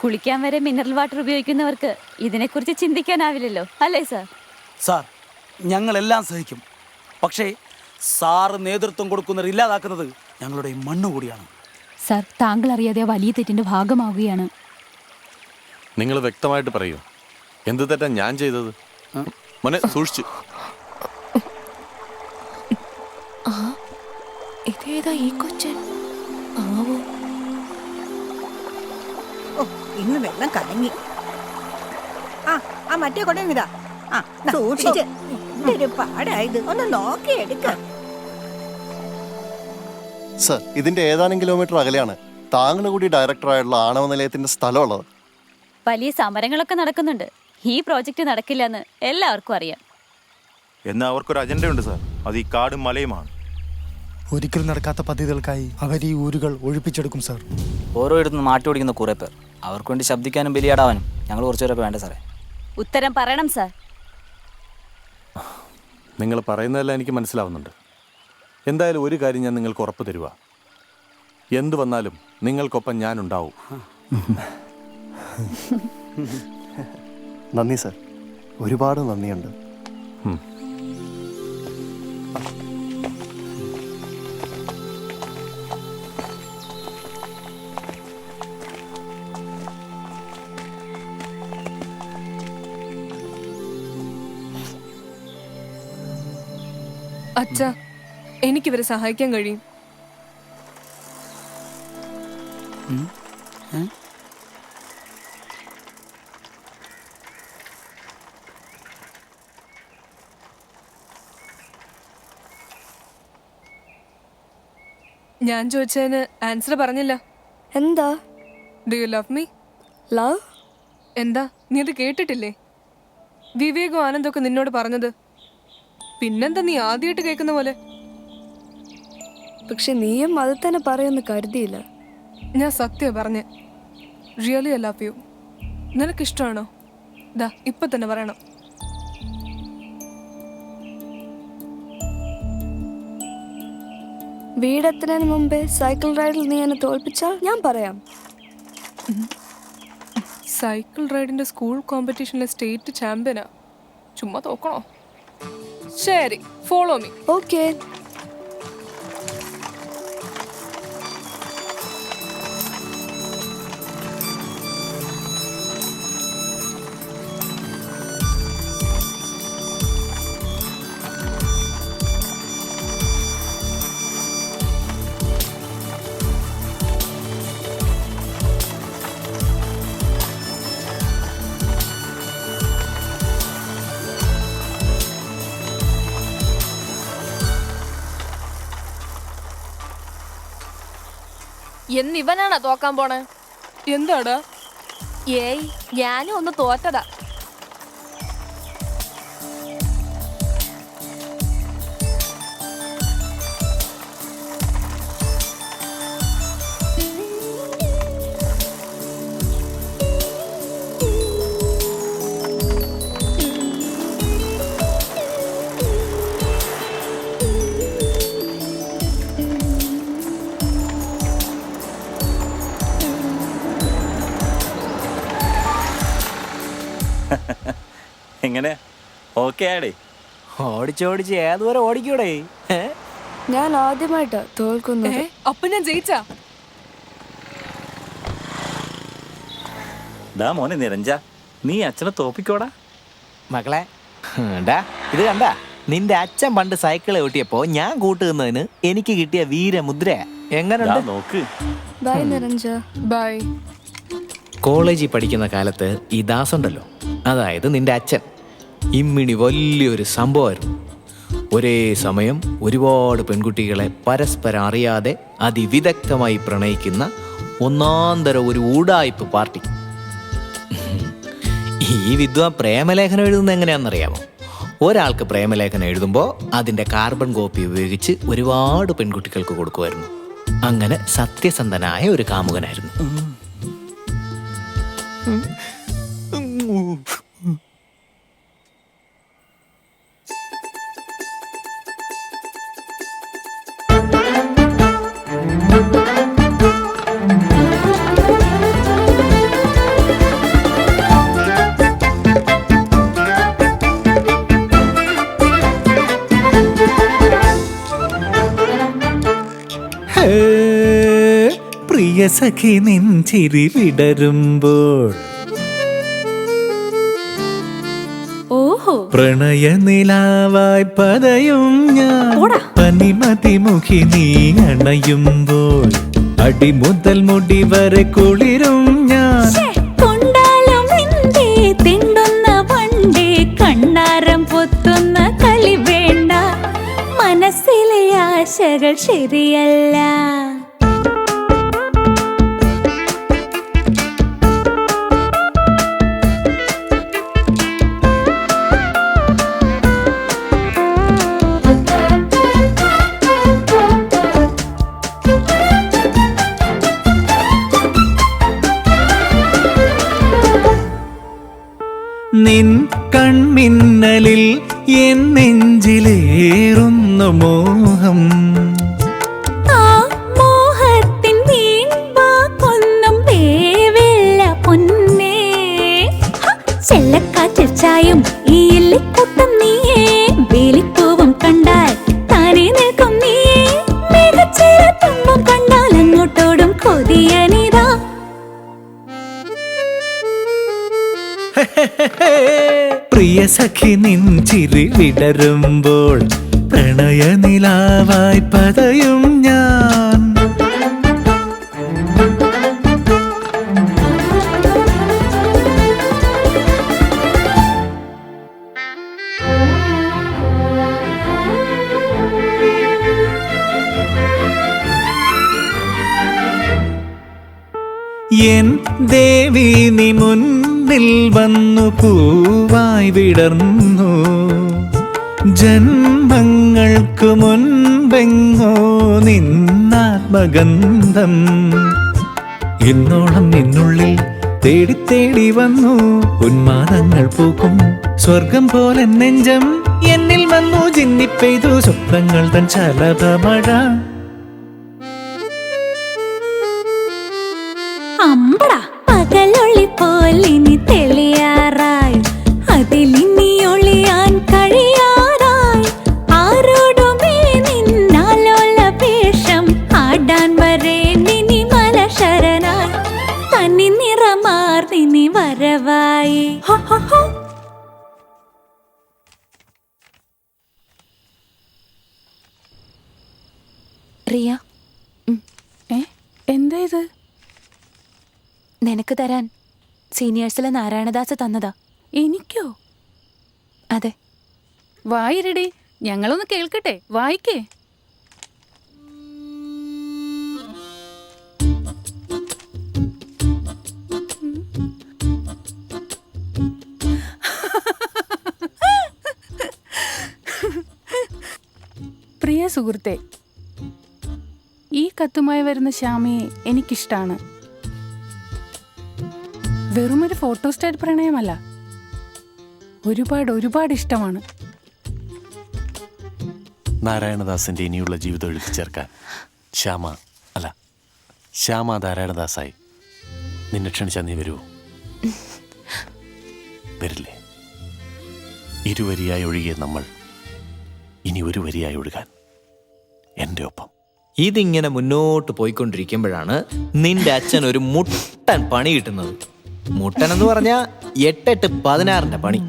Speaker 10: കുളിക്കാൻ വരെ മിനറൽ വാട്ടർ ഉപയോഗിക്കുന്നവർക്ക് ഇതിനെക്കുറിച്ച് ചിന്തിക്കാനാവില്ലല്ലോ, അല്ലേ സാർ?
Speaker 14: സാർ, ഞങ്ങളെല്ലാം സഹിക്കും. പക്ഷേ സാറ് നേതൃത്വം കൊടുക്കുന്നവർ ഇല്ലാതാക്കുന്നത് ഞങ്ങളുടെ മണ്ണ് കൂടിയാണ്.
Speaker 10: സാർ താങ്കൾ അറിയാതെ ആ വലിയ തെറ്റിന്റെ ഭാഗമാവുകയാണ്.
Speaker 1: നിങ്ങൾ വ്യക്തമായിട്ട് പറയൂ, എന്ത് തെറ്റാ ഞാൻ ചെയ്തത്? മോനെ സൂക്ഷിച്ചു.
Speaker 6: ഇതേതാ ഈ കൊച്ചൻ? ആവോ.
Speaker 2: ഇന്ന് വെള്ളം കലങ്ങി. ആ മറ്റേ കൊടങ്ങിതാ. സൂക്ഷിച്ച്. ഇതൊരു പാടായത്, ഒന്ന് നോക്കി എടുക്ക.
Speaker 13: സർ, ഇതിന്റെ ഏതാനും കിലോമീറ്റർ അകലെയാണ് താങ്ങണുകൂടി ഡയറക്ടറായുള്ള ആണവ നിലയത്തിന്റെ സ്ഥലമുള്ളത്.
Speaker 10: വലിയ സമരങ്ങളൊക്കെ നടക്കുന്നുണ്ട്. ഈ പ്രോജക്റ്റ് നടക്കില്ലെന്ന് എല്ലാവർക്കും അറിയാം.
Speaker 15: എന്നാൽ അവർക്കൊരു അജണ്ടയുണ്ട് സാർ, അത് ഈ കാടും മലയുമാണ്.
Speaker 14: ഒരിക്കലും നടക്കാത്ത പദ്ധതികൾക്കായി അവർ ഈ ഊരുകൾ ഒഴിപ്പിച്ചെടുക്കും സാർ.
Speaker 16: ഓരോ ഇടത്തുനിന്ന് മാറ്റി ഓടിക്കുന്ന കുറേ പേർ. അവർക്ക് വേണ്ടി ശബ്ദിക്കാനും ബലിയാടാവാനും ഞങ്ങൾ കുറച്ചുപേരൊക്കെ വേണ്ട സാറേ.
Speaker 10: ഉത്തരം പറയണം സാർ.
Speaker 1: നിങ്ങൾ പറയുന്നതെല്ലാം എനിക്ക് മനസ്സിലാവുന്നുണ്ട്. എന്തായാലും ഒരു കാര്യം ഞാൻ നിങ്ങൾക്ക് ഉറപ്പ് തരുക, എന്തു വന്നാലും നിങ്ങൾക്കൊപ്പം ഞാനുണ്ടാവും.
Speaker 13: നന്ദി സർ, ഒരുപാട് നന്ദിയുണ്ട്.
Speaker 9: അച്ഛാ, എനിക്കിവരെ സഹായിക്കാൻ കഴിയും. ഞാൻ ചോദിച്ചതിന് ആൻസർ പറഞ്ഞില്ല.
Speaker 12: എന്താ?
Speaker 9: Do you love me?
Speaker 12: Love?
Speaker 9: എന്താ, നീ അത് കേട്ടിട്ടില്ലേ? വിവേകും ആനന്ദൊക്കെ നിന്നോട് പറഞ്ഞത്. പിന്നെന്താ നീ ആദ്യമായിട്ട് കേൾക്കുന്ന പോലെ?
Speaker 12: പക്ഷെ നീയും അത് തന്നെ പറയുമെന്ന് കരുതിയില്ല.
Speaker 9: ഞാൻ സത്യം പറഞ്ഞ, റിയലി ഐ ലവ് യു. നിനക്കിഷ്ടമാണോ? ദാ ഇപ്പൊ തന്നെ പറയണം.
Speaker 12: വീടെത്തുന്നതിന് മുമ്പേ സൈക്കിൾ റൈഡിൽ നീ എന്നെ തോൽപ്പിച്ചാൽ ഞാൻ പറയാം.
Speaker 9: സൈക്കിൾ റൈഡിന്റെ സ്കൂൾ കോമ്പറ്റീഷനിലെ സ്റ്റേറ്റ് ചാമ്പ്യനാ. ചുമ്മാ തോക്കണോ? ശരി, ഫോളോ മീ.
Speaker 12: ഓക്കെ.
Speaker 17: എന്നിവനാണോ തോക്കാൻ പോണേ?
Speaker 9: എന്താടാ?
Speaker 17: ഏയ്, ഞാനും ഒന്ന് തോറ്റതാ.
Speaker 5: എങ്ങനെ ഓക്കെ ആടേ?
Speaker 4: ഓടിച്ചോടിച്ച് ഏതുവരെ ഓടിക്കൂടെ?
Speaker 12: ഞാൻ ആദ്യമായിട്ടാ തോൽക്കുന്നത്.
Speaker 9: അപ്പൊ ഞാൻ ജയിച്ചാ?
Speaker 5: ഡാ മോനെ നിരഞ്ജ, നീ അച്ഛനെ തോപ്പിക്കോടാ.
Speaker 4: മക്കളെ, ഇത് കണ്ടാ? നിന്റെ അച്ഛൻ പണ്ട് സൈക്കിള് ഓട്ടിയപ്പോ ഞാൻ കൂട്ടുന്നതിന് എനിക്ക് കിട്ടിയ വീരമുദ്ര എങ്ങനെ
Speaker 5: നോക്ക്.
Speaker 12: ബൈ നിരഞ്ജ.
Speaker 9: ബൈ.
Speaker 4: കോളേജിൽ പഠിക്കുന്ന കാലത്ത് ഈ ദാസുണ്ടല്ലോ, അതായത് നിന്റെ അച്ഛൻ, ഇമ്മിണി വലിയൊരു സംഭവമായിരുന്നു. ഒരേ സമയം ഒരുപാട് പെൺകുട്ടികളെ പരസ്പരം അറിയാതെ അതിവിദഗ്ധമായി പ്രണയിക്കുന്ന ഒന്നാന്തര ഒരു ഊടായ്പ് പാർട്ടി. ഈ വിദ്വാൻ പ്രേമലേഖനം എഴുതുന്നത് എങ്ങനെയാണെന്നറിയാമോ? ഒരാൾക്ക് പ്രേമലേഖനം എഴുതുമ്പോൾ അതിൻ്റെ കാർബൺ കോപ്പി ഉപയോഗിച്ച് ഒരുപാട് പെൺകുട്ടികൾക്ക് കൊടുക്കുമായിരുന്നു. അങ്ങനെ സത്യസന്ധനായ ഒരു കാമുകനായിരുന്നു.
Speaker 7: സഖി നിൻ ചിരി വിടരുമ്പോൾ
Speaker 10: ഓഹോ
Speaker 7: പ്രണയനിലാവായി പതയും ഞാൻ പനിമതിമുഖി നീ അണയുമ്പോൾ അടിമുതൽ മുടി വരെ കുളിരും ഞാൻ
Speaker 10: കൊണ്ടാലും എന്തേ തിണ്ടുന്ന വണ്ടേ കണ്ണാരം പൊത്തുന്ന കളി വേണ്ട മനസ്സിലെ ആശകൾ ശരിയല്ല
Speaker 7: നിൻ കൺമിന്നലിൽ എൻ നെഞ്ചിലേറുന്നു മോഹം
Speaker 10: ആ മോഹത്തിൻ വീൺവാക്കൊന്നും വേവില്ല പൊന്നേ ചെല്ലക്കാറ്റിൽ ചായും ഈ എല്ലിക്കൂട്ടം നീയേ വേലിപ്പൂവും കണ്ടാൽ താനേ നിൽക്കും നീയേ മികച്ചിര തുമ്പും കണ്ടാൽ അങ്ങോട്ടോടും കൊതിയനിതാ
Speaker 7: പ്രിയ സഖി നിൻ ചിരി വിടരുമ്പോൾ പ്രണയനിലാവായി പതയും ഞാൻ എൻ ദേവി നീ മുന്നിൽ വന്നു പൂവായി വിടർന്നു ജന്മങ്ങൾക്ക് മുൻപെങ്ങോ നിന്നാത്മഗന്ധം ഇന്നോളം നിന്നുള്ളിൽ തേടി തേടി വന്നു ഉന്മാദങ്ങൾ പൂക്കും സ്വർഗം പോലെ നെഞ്ചം എന്നിൽ വന്നു ജിന്നിപ്പെയ്തു സ്വപ്നങ്ങൾ തൻ ശലഭമഴ
Speaker 10: അമ്പടാ പകലൊളി പോലിനി തെളിയാറായി അതിലിനി ഒളിയാൻ കഴിയാറായി ആരോടുമേ നിന്നാലോല വേഷം ആടാൻ വരെ നിനി മലശരനായി തനി നിറമാർ നിനി വരവായി ഹോ ഹോ ഹോ
Speaker 6: റിയ
Speaker 2: എന്താ ഇത്
Speaker 6: നിനക്ക് തരാൻ സീനിയേഴ്സിലെ നാരായണദാസ് തന്നതാ.
Speaker 2: എനിക്കോ?
Speaker 6: അതെ.
Speaker 2: വായിരടി, ഞങ്ങളൊന്ന് കേൾക്കട്ടെ. വായിക്കേ. പ്രിയ സുഹൃത്തെ, ഈ കത്തുമായി വരുന്ന ശ്യാമയെ എനിക്കിഷ്ടാണ്. വെറുമൊരു ഫോട്ടോസ്റ്റാറ്റ് പ്രണയമല്ല, ഒരുപാട് ഇഷ്ടമാണ്.
Speaker 1: നാരായണദാസിന്റെ ഇനിയുള്ള ജീവിതം എഴുതി ചേർക്കാൻ ശ്യാമ നാരായണദാസായി നിന്നെ ക്ഷണിച്ചാൽ നീ വരുമോ? വരില്ലേ? ഇരുവരിയായി ഒഴുകിയ നമ്മൾ ഇനി ഒരു വരിയായി ഒഴുകാൻ എൻ്റെ ഒപ്പം.
Speaker 3: ഇതിങ്ങനെ മുന്നോട്ട് പോയിക്കൊണ്ടിരിക്കുമ്പോഴാണ് നിന്റെ അച്ഛൻ ഒരു മുട്ടൻ പണി കിട്ടുന്നത്. മുട്ടൻ എന്ന് പറഞ്ഞാൽ 8-16 പണി.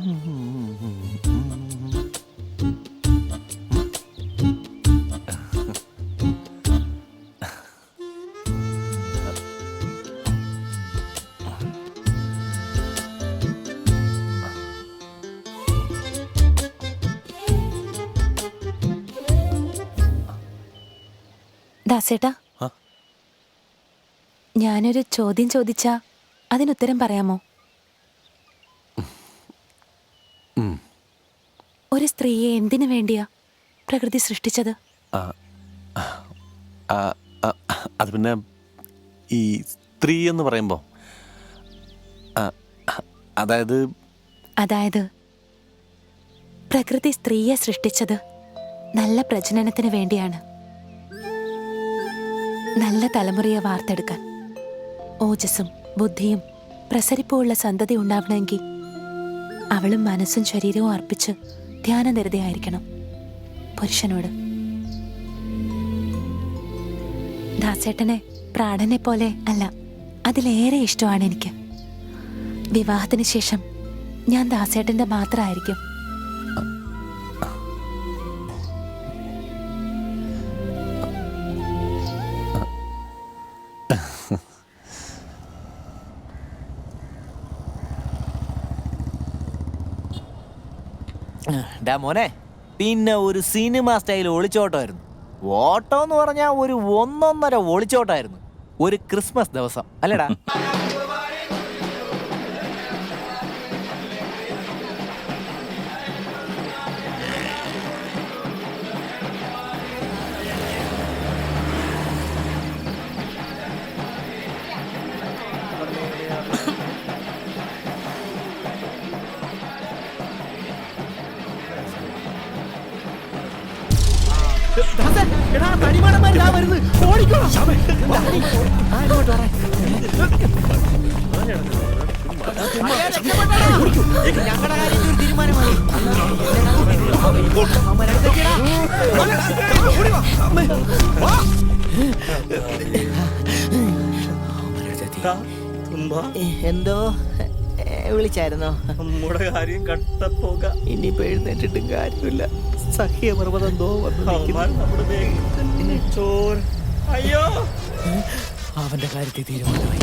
Speaker 6: ദാസേട്ടാ, ഞാനൊരു ചോദ്യം ചോദിച്ചാ അതിനുത്തരം പറയാമോ? ഒരു സ്ത്രീയെ എന്തിനു വേണ്ടിയാ പ്രകൃതി സൃഷ്ടിച്ചത്?
Speaker 1: അത് പിന്നെ ഈ സ്ത്രീ എന്ന് പറയുമ്പോൾ
Speaker 6: അതായത് പ്രകൃതി സ്ത്രീയെ സൃഷ്ടിച്ചത് നല്ല പ്രജനനത്തിന് വേണ്ടിയാണ്. നല്ല തലമുറയെ വാർത്തെടുക്കാൻ, ഓജസ്സും ബുദ്ധിയും പ്രസരിപ്പുമുള്ള സന്തതി ഉണ്ടാവണമെങ്കിൽ അവളും മനസ്സും ശരീരവും അർപ്പിച്ച് ധ്യാനനിരതയായിരിക്കണം പുരുഷനോട്. ദാസേട്ടനെ പ്രാണനെ പോലെ അല്ല, അതിലേറെ ഇഷ്ടമാണ് എനിക്ക്. വിവാഹത്തിന് ശേഷം ഞാൻ ദാസേട്ടന്റെ മാത്രമായിരിക്കും.
Speaker 4: ഡാ മോനെ, പിന്നെ ഒരു സിനിമ സ്റ്റൈൽ ഒളിച്ചോട്ടമായിരുന്നു. ഓട്ടം എന്ന് പറഞ്ഞാൽ ഒരു 1.5 ഒളിച്ചോട്ടമായിരുന്നു. ഒരു ക്രിസ്മസ് ദിവസം അല്ലേടാ? എന്തോ വിളിച്ചായിരുന്നോ?
Speaker 5: നമ്മുടെ കാര്യം കട്ടപ്പോക.
Speaker 4: ഇനിയിപ്പോ എഴുന്നേറ്റിട്ടും കാര്യമില്ല. സഖ്യപർവ്വതം എന്തോ
Speaker 5: അയ്യോ,
Speaker 4: അവന്റെ കാര്യത്തിൽ തീരുമാനമായി.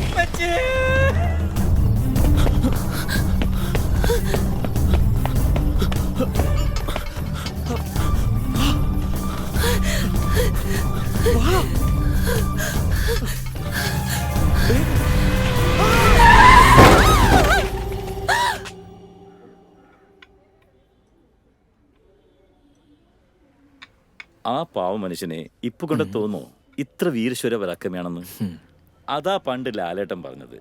Speaker 5: ആ പാവ മനുഷ്യനെ ഇപ്പൊ കൊണ്ട് തോന്നോ ഇത്ര വീരശ്വര പരാക്രമയാണെന്ന്? അതാ പണ്ട് ലാലേട്ടൻ പറഞ്ഞത്,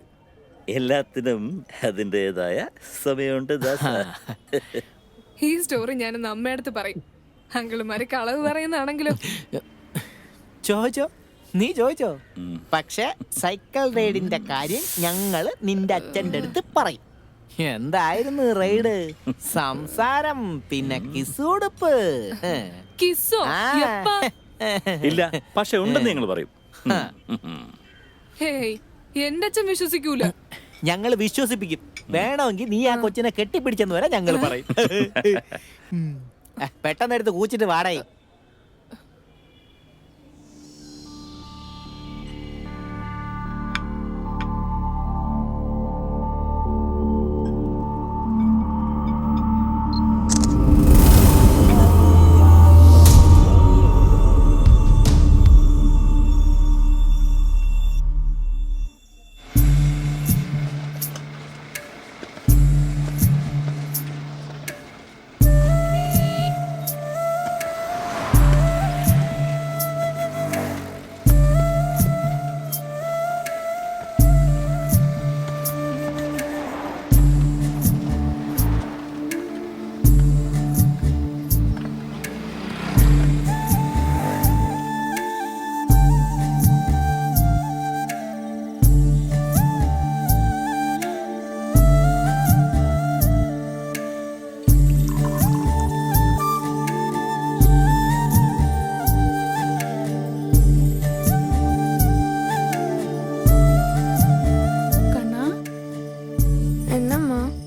Speaker 5: എല്ലാത്തിനും അതിൻ്റെതായ സമയമുണ്ട് ദാസ.
Speaker 9: ഈ സ്റ്റോറി ഞാനൊന്ന് അമ്മയടുത്ത് പറയും. അങ്കിളുമാര് കളവ് പറയുന്നതാണെങ്കിലോ.
Speaker 4: ചോദിച്ചോ, നീ ചോദിച്ചോ. പക്ഷെ സൈക്കിൾ റൈഡിന്റെ കാര്യം ഞങ്ങള് നിന്റെ അച്ഛൻ്റെ അടുത്ത് പറയും. എന്തായിരുന്നു റൈഡ്? സംസാരം, പിന്നെ കിസ്സുടുപ്പ്.
Speaker 9: കിസ്സോ?
Speaker 5: ഇല്ല, പക്ഷെ ഉണ്ടെന്ന് ഞങ്ങൾ പറയും.
Speaker 9: ഹേയ്, എന്റെ അച്ഛൻ വിശ്വസിക്കൂല.
Speaker 4: ഞങ്ങൾ വിശ്വസിപ്പിക്കും. വേണമെങ്കിൽ നീ ആ കൊച്ചിനെ കെട്ടിപ്പിടിച്ചെന്ന് വരെ ഞങ്ങൾ പറയും. പെട്ടെന്ന് എടുത്ത് കൂച്ചിട്ട് വാടായി.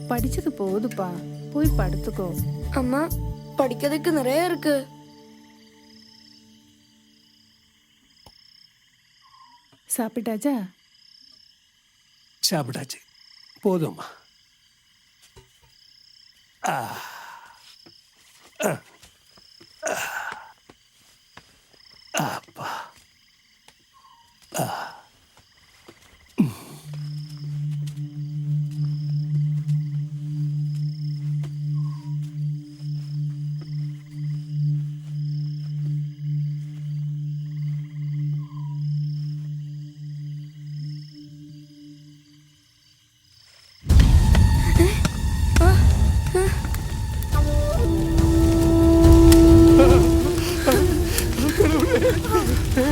Speaker 12: படிச்சது போதுப்பா, போய் படுத்துக்கோ. அம்மா, படிக்கிறதுக்கு நிறைய இருக்கு. சாப்பிட்டாச்சா?
Speaker 18: சாப்பிட்டாச்சு, போதும்மா. அப்பா,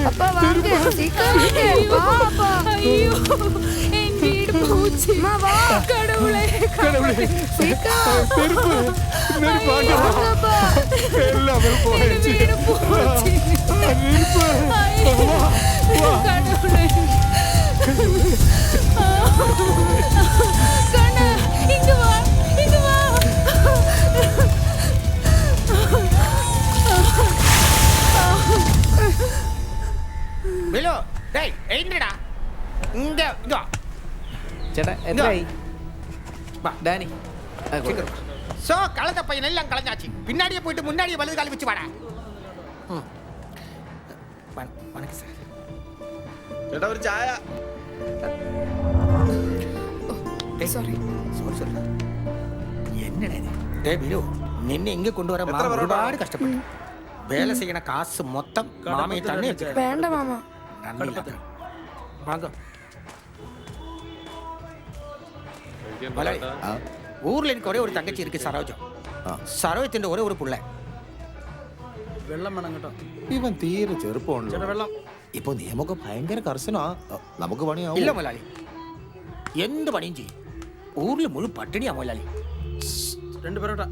Speaker 12: அப்பா வாங்க, சீக்கிரம் வாங்க. வா அப்பா. ஐயோ, என் வீடு போச்சு. அம்மா வா. கடவுளே, கடவுளே. சீக்கிரம். நெருப்பு வாங்க அப்பா. எல்லாமே போயிடுச்சு. வீடு போச்சு. நெருப்பு. கடவுளே.
Speaker 17: கண்ணா இங்க வா இங்க வா
Speaker 4: ബിലു, ഡേയ്, എഴുന്നേടാ. ഇങ്ങ വാ.
Speaker 3: ചേട്ടാ എത്രയായി? ഡാനി
Speaker 4: சோ கலந்த பையன் எல்லாம் கலந்தாச்சு. பின்னாடியே போயிட்டு முன்னாடியே வலது கால் வச்சு வாடா. வணக்கம் சார்.
Speaker 1: ചേട്ടാ ഒരു ചായ.
Speaker 4: സോറി என்னடா இது? டேய் பிலு, നിന്നെ ഇങ്ങ കൊണ്ടുവരാൻ മാമ ഒരുപാട് കഷ്ടപ്പെട്ടു. വേല ചെയ്യണ കാശ് മൊത്തം മാമയെ തന്നെ എടുത്തു.
Speaker 17: വേണ്ട മാമ.
Speaker 4: വാങ്ങോ. മലയാളി, ஊர்ல எனக்கு ஒரே ஒரு தங்கச்சி இருக்கு, சரோஜம். சரோஜത്തിന്റെ ஒரே ஒரு புள்ள.
Speaker 18: വെള്ളം വേണം കേട്ടോ.
Speaker 19: ഇവൻ തീരെ ചെറുപ്പമുണ്ട്.
Speaker 18: ചേട്ടാ വെള്ളം.
Speaker 19: ഇപ്പൊ നിയമൊക്കെ ഭയങ്കര കർശനാ. നമുക്ക് പണിയാവും.
Speaker 4: இல்ல முதலாளி, எந்த பணியும் செய்யும். ஊர்ல முழு பட்டினியா முதலாளி.
Speaker 18: 2 പൊറോട്ട.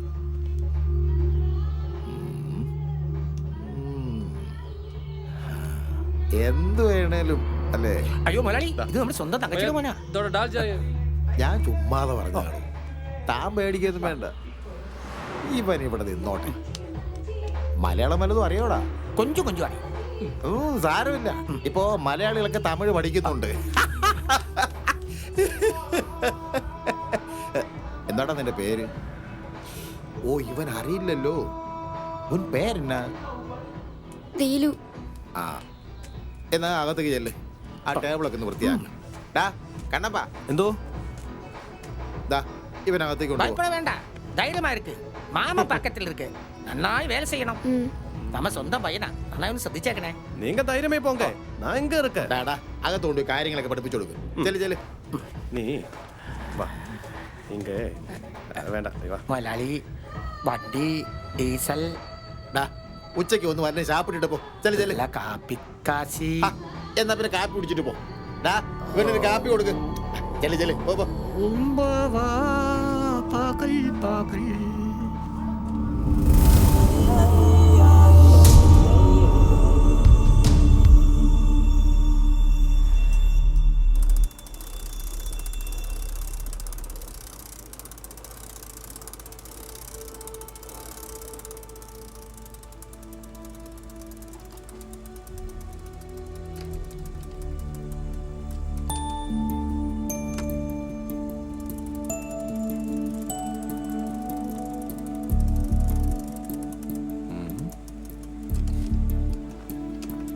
Speaker 19: എന്ത് വേണേലും അല്ലേ?
Speaker 4: അയ്യോ മുതലാളി, ഇത് നമ്മുടെ സ്വന്തം തങ്കച്ചിയുടെ മോനാ.
Speaker 19: ഞാൻ ചുമ്മാതെ പറഞ്ഞതാണ്. താൻ പേടിക്കൊന്നും വേണ്ട. ഇവൻ ഇവിടെ നിന്നോട്ടെ. മലയാളം വല്ലതും അറിയോടാ?
Speaker 4: കൊഞ്ചു കൊഞ്ചു അറിയും.
Speaker 19: സാരമില്ല, ഇപ്പോ മലയാളികളൊക്കെ തമിഴ് പഠിക്കുന്നുണ്ട്. എന്താടാ നിന്റെ പേര്? ഓ, ഇവൻ അറിയില്ലല്ലോ. ഉൻ പേരെന്നാ?
Speaker 17: തേലു.
Speaker 19: ആ, എന്നാ അകത്തേക്ക് ചെല്ല്. ആ ടേബിളൊക്കെ ഒന്ന് വൃത്തിയാക്കണം. ഡാ കണ്ണപ്പ,
Speaker 1: എന്തോ
Speaker 19: ഇവനകത്തേക്ക്
Speaker 4: பயப்பட வேண்டாம், தைரியமா இருக்கு. மாமா பக்கத்துல இருக்கு. நன்னாய் வேலை செய்யணும். நம்ம சொந்தம் பையனா, ஆனா இவனு ശ്രദ്ധിച്ചേക്കണേ.
Speaker 1: നീങ്ക ധൈര്യമേ പോങ്ക. ഞാൻ ഇങ്ങ ഇരിക്ക.
Speaker 19: ഡാ അകത്തോണ്ട് കാര്യങ്ങളൊക്കെ പഠിപ്പിച്ചു കൊടുക്കും. ചെല് ചെല്.
Speaker 1: നീ വാ. ഇങ്ങ വേണ്ട വാ.
Speaker 4: മുതലാളി, വണ്ടി ഡീസൽ.
Speaker 19: ഡാ ഉച്ചയ്ക്ക് ഒന്ന് വരണേ, സാപ്പിട്ടിട്ട് പോ. ചെല് ചെല്.
Speaker 4: കാപ്പി കാശി.
Speaker 19: എന്നാ പിന്നെ കാപ്പി കുടിച്ചിട്ട് പോ. ഡാ ഇവനൊരു കാപ്പി കൊടുക്ക്. ചെല് ചെല് പോ പോ.
Speaker 4: പകൽ പകൽ.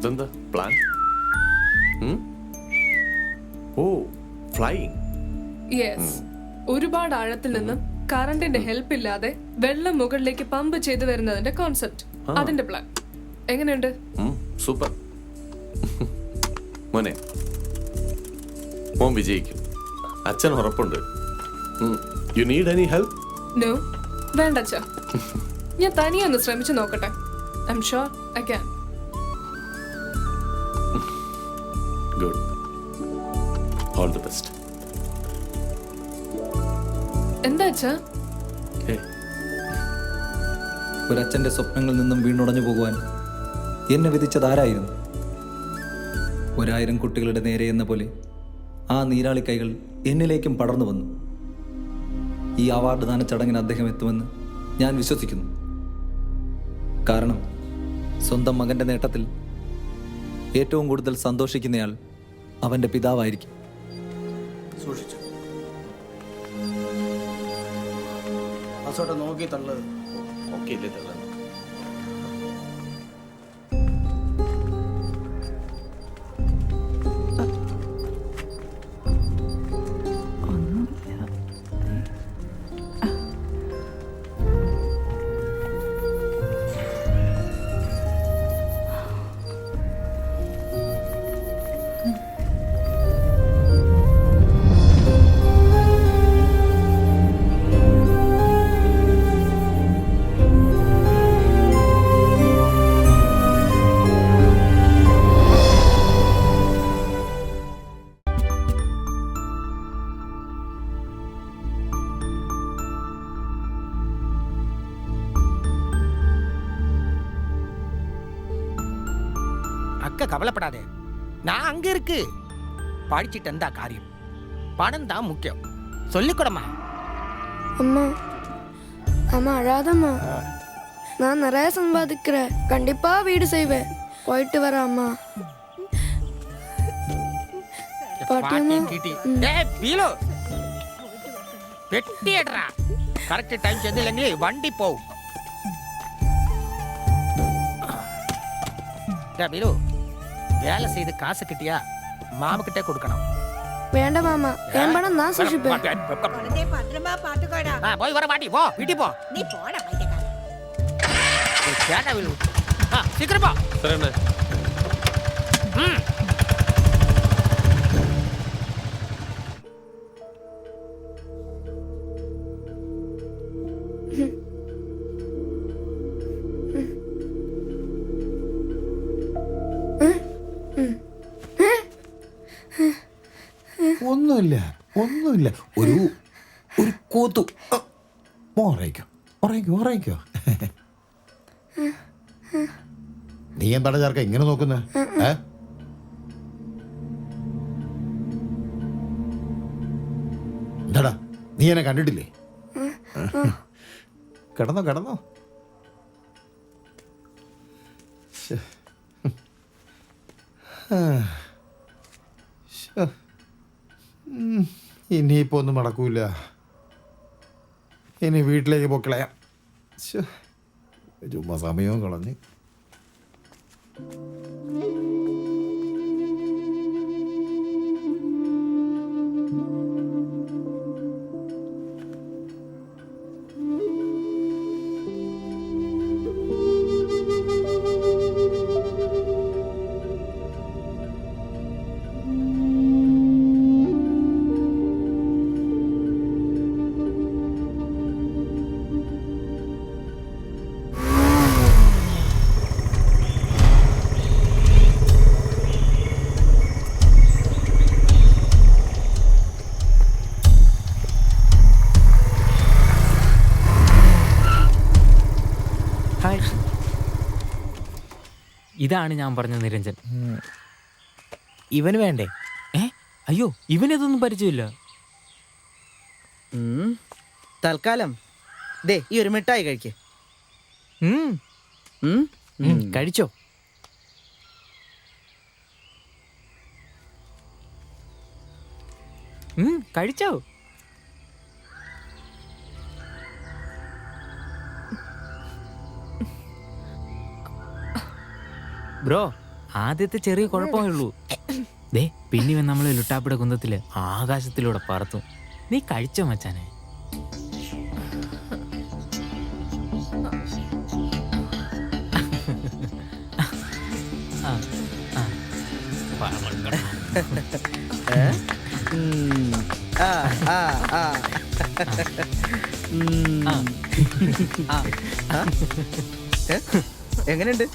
Speaker 1: ഇതെന്താ പ്ലാൻ? ഓ, ഫ്ലൈയിങ്.
Speaker 9: യെസ്, ഒരുപാട് ആഴത്തിൽ നിന്നും കറണ്ടിന്റെ ഹെൽപ്പ് ഇല്ലാതെ വെള്ളം മുകളിലേക്ക് പമ്പ് ചെയ്തു വരുന്നതിന്റെ കോൺസെപ്റ്റ്, അതിന്റെ പ്ലാൻ എങ്ങനെയുണ്ട്?
Speaker 1: സൂപ്പർ. മോനെ, മോൻ വിജയിക്കും. അച്ഛൻ ഉറപ്പുണ്ട്. You need any help?
Speaker 9: No, വേണ്ട അച്ഛാ. ഞാൻ തനിയെ ഒന്ന് ശ്രമിച്ചു നോക്കട്ടെ. I'm sure I can.
Speaker 1: Good. All the best.
Speaker 9: എന്താ അച്ഛാ?
Speaker 16: ഒരച്ഛൻ്റെ സ്വപ്നങ്ങളിൽ നിന്നും വീണുടഞ്ഞു പോകുവാൻ എന്നെ വിധിച്ചതാരായിരുന്നു? 1000 കുട്ടികളുടെ നേരെ എന്ന പോലെ ആ നീരാളി കൈകൾ എന്നിലേക്കും പടർന്നു വന്നു. ഈ അവാർഡ് ദാന ചടങ്ങിന് അദ്ദേഹം എത്തുമെന്ന് ഞാൻ വിശ്വസിക്കുന്നു. കാരണം സ്വന്തം മകൻ്റെ നേട്ടത്തിൽ ഏറ്റവും കൂടുതൽ സന്തോഷിക്കുന്നയാൾ അവൻ്റെ പിതാവായിരിക്കും.
Speaker 18: സൂക്ഷിച്ചു. അസോട്ടെ നോക്കി തള്ളത്.
Speaker 1: ഓക്കെ ഇല്ലേ തള്ളത്?
Speaker 4: அக்க கவலைப்படாதே, நான் அங்க இருக்கு.
Speaker 14: படிச்சிட்டு எந்த காரியம் பணம் தான் முக்கியம் சொல்லிக்கூடமா.
Speaker 17: அம்மா அம்மா அழாதம்மா, நான் நிறைய சம்பாதிக்கிறேன், கண்டிப்பா வீடு செய்வேன், போயிட்டு வர அம்மா.
Speaker 14: பாட்டி கிட்டி டேய் பீலோ பெட்டியடா, கரெக்ட் டைம் செஞ்சிല്ലെങ്കിൽ வண்டி போகும். டேய் பீலோ, வேலை செய்து காசு கிட்டியா மாமக்கிட்டே கொடுக்கணும்.
Speaker 17: வேண்டாம் மாமா, என் பணம் நான் சூழ்ச்சிப்பேன்.
Speaker 20: பத்திரமா பாத்துக்கோடா.
Speaker 14: போய் வர மாட்டி, போ வீட்டி போ.
Speaker 20: நீ போட பைத்தியக்கார.
Speaker 14: கேட்டா பீலோ, சீக்கிரம் போ.
Speaker 1: சரிண்ணே.
Speaker 19: ഒന്നുമില്ല, ഒന്നുമില്ല. ഒരു ഒരു കൂത്തു. ഉറങ്ങിക്കോ, ഉറങ്ങിക്കോ, ഉറങ്ങിക്കോ. നീ എന്താണ് ചേർക്ക ഇങ്ങനെ നോക്കുന്നത്? എന്താടാ, നീ എന്നെ കണ്ടിട്ടില്ലേ? കിടന്നോ, കിടന്നോ. ഇനിയിപ്പോ ഒന്നും നടക്കൂല. ഇനി വീട്ടിലേക്ക് പൊക്കളയാം. ചുമ്മാ സമയവും കളഞ്ഞ്.
Speaker 4: ഇതാണ് ഞാൻ പറഞ്ഞ നിരഞ്ജൻ. ഇവന് വേണ്ടേ? അയ്യോ, ഇവനിതൊന്നും പരിചയമില്ല.
Speaker 14: തൽക്കാലം ദേ ഈ ഒരു മിഠായി കഴിക്കേ.
Speaker 4: കഴിച്ചോ? കഴിച്ചോ? ബ്രോ, ആദ്യത്തെ ചെറിയ കുഴപ്പമേ ഉള്ളൂ. ദേ പിന്നെ ഇവൻ നമ്മളെ ലുട്ടാപ്പിടെ കുന്തത്തില് ആകാശത്തിലൂടെ പറത്തും. നീ കഴിച്ചോ മച്ചാനെ?
Speaker 14: എങ്ങനെയുണ്ട്?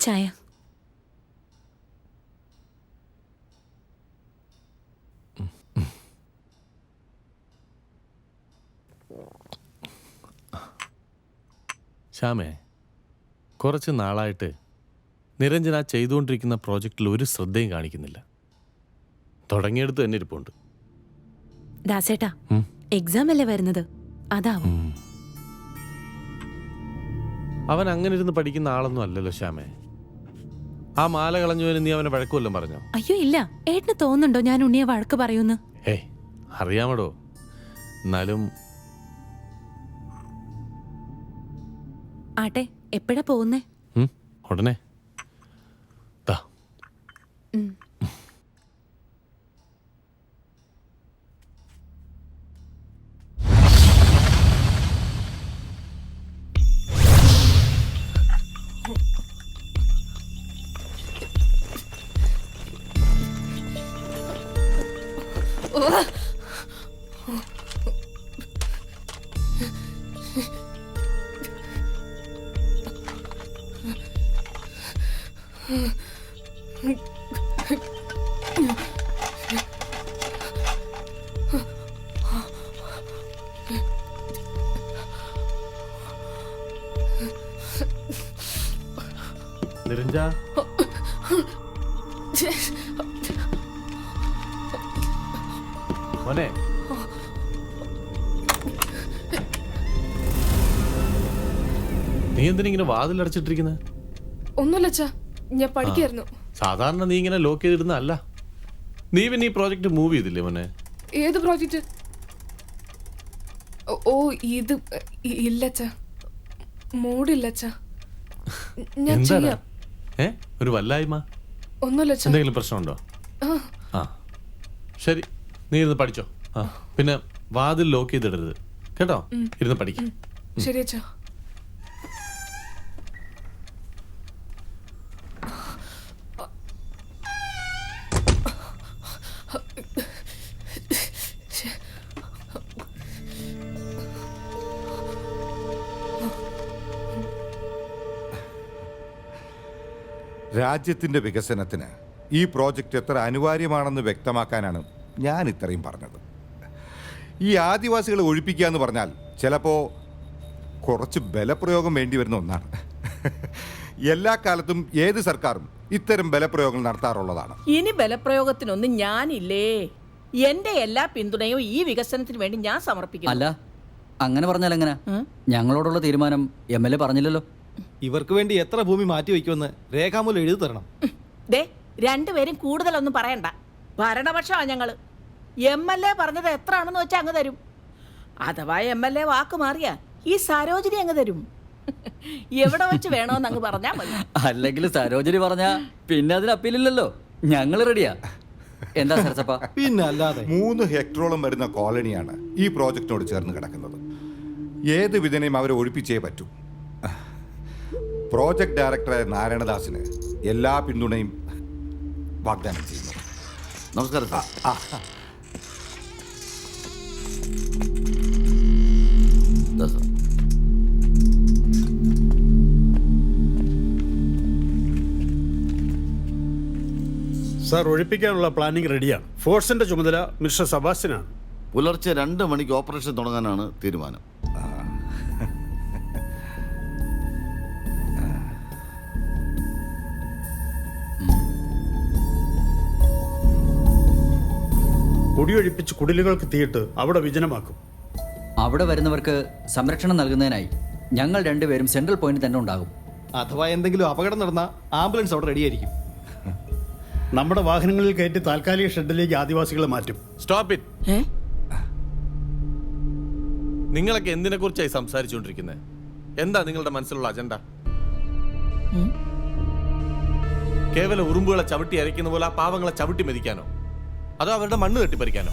Speaker 6: ചായ.
Speaker 1: ശ്യാമേ, കുറച്ച് നാളായിട്ട് നിരഞ്ജന ചെയ്തുകൊണ്ടിരിക്കുന്ന പ്രോജക്റ്റിൽ ഒരു ശ്രദ്ധയും കാണിക്കുന്നില്ല. തുടങ്ങിയെടുത്ത് തന്നെ ഇരിപ്പുണ്ട്.
Speaker 6: ദാസേട്ടാ, എക്സാം അല്ലേ വരുന്നത്, അതാവും.
Speaker 1: അവൻ അങ്ങനെ ഇരുന്ന് പഠിക്കുന്ന ആളൊന്നും അല്ലല്ലോ ശ്യാമേ. ആ മാല കളഞ്ഞുവന് നീ അവനെ വഴക്കുമല്ലോ പറഞ്ഞോ?
Speaker 6: അയ്യോ ഇല്ല. ഏട്ടന് തോന്നുന്നുണ്ടോ ഞാൻ ഉണ്ണിയെ വഴക്ക് പറയൂന്ന്?
Speaker 1: ഏയ് അറിയാമടോ. എന്നാലും
Speaker 6: ആട്ടെ, എപ്പോഴാ പോകുന്നേ?
Speaker 1: ഉടനെ. നിരഞ്ജ, മോനെ, നീ എന്തിനിങ്ങനെ വാതിലടച്ചിട്ടിരിക്കുന്നത്?
Speaker 9: ഒന്നുമില്ല അച്ഛാ, ഞാൻ പഠിക്കായിരുന്നു.
Speaker 1: സാധാരണ നീ ഇങ്ങനെ ലോക്ക് ചെയ്തിടുന്ന അല്ല. നീ പിന്നെ ഈ പ്രോജക്റ്റ് മൂവ് ചെയ്തില്ലേ മോനെ?
Speaker 9: ഏത് പ്രോജക്റ്റ്? ഓ ഇത് ഇല്ല അച്ഛാ, മൂടില്ല അച്ഛാ. ഞാൻ
Speaker 1: എന്താണ്?
Speaker 9: ചെയ്യാം.
Speaker 1: ഒരു വല്ലായ്മ?
Speaker 9: ഒന്നുമില്ല അച്ഛാ.
Speaker 1: എന്തെങ്കിലും പ്രശ്നമുണ്ടോ? ആ ശരി, നീ ഇരുന്ന് പഠിച്ചോ. പിന്നെ വാതിൽ ലോക്ക് ചെയ്തിടരുത് കേട്ടോ. ഇരുന്ന് പഠിക്കാം.
Speaker 9: ശരി അച്ഛാ.
Speaker 21: രാജ്യത്തിൻ്റെ വികസനത്തിന് ഈ പ്രോജക്റ്റ് എത്ര അനിവാര്യമാണെന്ന് വ്യക്തമാക്കാനാണ് ഞാൻ ഇത്രയും പറഞ്ഞത്. ഈ ആദിവാസികളെ ഒഴിപ്പിക്കുക എന്ന് പറഞ്ഞാൽ ചിലപ്പോൾ കുറച്ച് ബലപ്രയോഗം വേണ്ടി വരുന്ന ഒന്നാണ്. എല്ലാ കാലത്തും ഏത് സർക്കാരും ഇത്തരം ബലപ്രയോഗങ്ങൾ നടത്താറുള്ളതാണ്.
Speaker 20: ഇനി ബലപ്രയോഗത്തിനൊന്നും ഞാനില്ലേ. എന്റെ എല്ലാ പിന്തുണയും ഈ വികസനത്തിന് വേണ്ടി ഞാൻ സമർപ്പിക്കുന്നു.
Speaker 22: അല്ല, അങ്ങനെ പറഞ്ഞാൽ എങ്ങനെ? ഞങ്ങളോടുള്ള തീരുമാനം MLA പറഞ്ഞില്ലല്ലോ.
Speaker 18: ഇവർക്ക് വേണ്ടി എത്ര ഭൂമി മാറ്റി വയ്ക്കുമെന്ന് രേഖാമൂലം എഴുതി തരണം.
Speaker 20: ദേ, രണ്ടുപേരും കൂടുതലൊന്നും പറയണ്ട. ഭരണപക്ഷമാ ഞങ്ങള്. MLA പറഞ്ഞത് എത്ര ആണെന്ന് വെച്ചാൽ അങ്ങ് തരും. അഥവാ MLA വാക്ക് മാറിയാ ഈ സരോജിനി അങ്ങ് തരും. എവിടെ വെച്ച് വേണോന്ന് അങ്ങ് പറഞ്ഞാൽ മതി.
Speaker 22: അല്ലെങ്കിൽ സരോജിനി പറഞ്ഞാ പിന്നെ അതിന് അപ്പീലില്ലല്ലോ. ഞങ്ങൾ റെഡിയാ. എന്താ സരസപ്പ?
Speaker 21: പിന്നെ അല്ലാതെ 3 ഹെക്ടറോളം വരുന്ന കോളനിയാണ് ഈ പ്രോജക്റ്റിനോട് ചേർന്ന് കിടക്കുന്നത്. ഏത് വിധനയും അവരെ ഒഴിപ്പിച്ചേ പറ്റൂ. പ്രോജക്ട് ഡയറക്ടറായ നാരായണദാസിന് എല്ലാ പിന്തുണയും വാഗ്ദാനം ചെയ്യുന്നു.
Speaker 8: നമസ്കാരം സാർ.
Speaker 18: സാർ, ഒഴിപ്പിക്കാനുള്ള പ്ലാനിംഗ് റെഡിയാണ്. ഫോഴ്സിന്റെ ചുമതല മിസ്റ്റർ സെബാസ്റ്റ്യനാണ്.
Speaker 8: പുലർച്ചെ 2 മണിക്ക് ഓപ്പറേഷൻ തുടങ്ങാനാണ് തീരുമാനം.
Speaker 18: കുടിയൊഴിപ്പിച്ച് കുടിലുകൾക്ക് തീയിട്ട് അവിടെ വിജനമാക്കും.
Speaker 22: അവിടെ വരുന്നവർക്ക് സംരക്ഷണം നൽകുന്നതിനായി ഞങ്ങൾ രണ്ടുപേരും സെൻട്രൽ പോയിന്റ് തന്നെ ഉണ്ടാകും.
Speaker 18: അഥവാ എന്തെങ്കിലും അപകടം നടന്നാൽ ആംബുലൻസ് അവിടെ റെഡിയായിരിക്കും. നമ്മുടെ വാഹനങ്ങളിൽ കയറ്റി താൽക്കാലിക ഷെഡിലേക്ക് ആദിവാസികളെ മാറ്റും.
Speaker 1: Stop it. നിങ്ങളൊക്കെ എന്തിനെ കുറിച്ചായി സംസാരിച്ചുകൊണ്ടിരിക്കുന്നത്? എന്താ നിങ്ങളുടെ മനസ്സിലുള്ള അജണ്ട? കേവലം ഉറുമ്പുകളെ ചവിട്ടി അരയ്ക്കുന്ന പോലെ ആ പാവങ്ങളെ ചവിട്ടി മെതിക്കാനോ, അതോ അവരുടെ മണ്ണ് കെട്ടിപ്പറിക്കാനോ?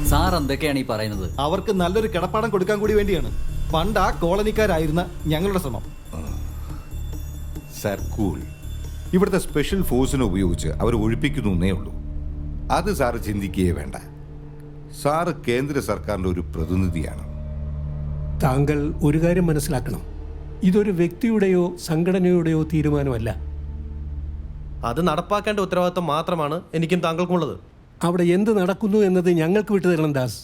Speaker 22: സാർ എന്തൊക്കെയാണ് ഈ പറയുന്നത്?
Speaker 18: അവർക്ക് നല്ലൊരു കിടപ്പാടം കൊടുക്കാൻ കൂടി വേണ്ടിയാണ് പണ്ട് ആ കോളനിക്കാരായിരുന്ന ഞങ്ങളുടെ ശ്രമം.
Speaker 21: Sir, cool. ഇവിടുത്തെ സ്പെഷ്യൽ ഫോഴ്സിനെ ഉപയോഗിച്ച് അവർ ഒഴിപ്പിക്കുന്നു എന്നേ ഉള്ളൂ. അത് സാറ് ചിന്തിക്കുകയേ വേണ്ട. സാറ് കേന്ദ്ര സർക്കാരിൻ്റെ ഒരു പ്രതിനിധിയാണ്.
Speaker 23: താങ്കൾ ഒരു കാര്യം മനസ്സിലാക്കണം. ഇതൊരു വ്യക്തിയുടെയോ സംഘടനയുടെയോ തീരുമാനമല്ല.
Speaker 24: അത് നടപ്പാക്കേണ്ട ഉത്തരവാദിത്വം മാത്രമാണ് എനിക്കും താങ്കൾക്കുമുള്ളത്.
Speaker 23: അവിടെ എന്ത് നടക്കുന്നു എന്നത് ഞങ്ങൾക്ക് വിട്ടുതരണം ദാസ്.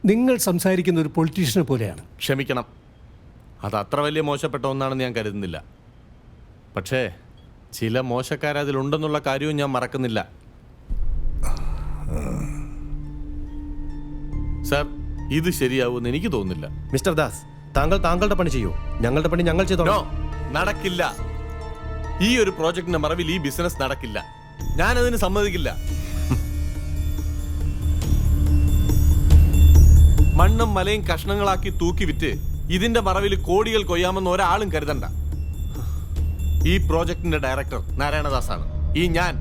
Speaker 23: നിങ്ങൾ സംസാരിക്കുന്ന ഒരു പൊളിറ്റീഷ്യനെ പോലെയാണ്.
Speaker 1: ക്ഷമിക്കണം, അത് അത്ര വലിയ മോശപ്പെട്ട ഒന്നാണെന്ന് ഞാൻ കരുതുന്നില്ല. പക്ഷേ ചില മോശക്കാരതിലുണ്ടെന്നുള്ള കാര്യവും ഞാൻ മറക്കുന്നില്ല. സാർ, ഇത് ശരിയാവുമെന്ന് എനിക്ക് തോന്നുന്നില്ല.
Speaker 24: മിസ്റ്റർ ദാസ്, താങ്കൾ താങ്കളുടെ പണി ചെയ്യൂ, ഞങ്ങളുടെ പണി ഞങ്ങൾ ചെയ്തോളാം.
Speaker 1: നടക്കില്ല. ഈ ഒരു പ്രോജക്റ്റിന്റെ മറവിൽ ഈ ബിസിനസ് നടക്കില്ല. ഞാനതിന് സമ്മതിക്കില്ല. മണ്ണും മലയും കഷ്ണങ്ങളാക്കി തൂക്കി വിറ്റ് ഇതിന്റെ മറവിൽ കോടികൾ കൊയ്യാമെന്ന് ഒരാളും കരുതണ്ട. ഈ പ്രോജക്റ്റിന്റെ ഡയറക്ടർ നാരായണദാസ് ആണ്. ഈ ഞാൻ.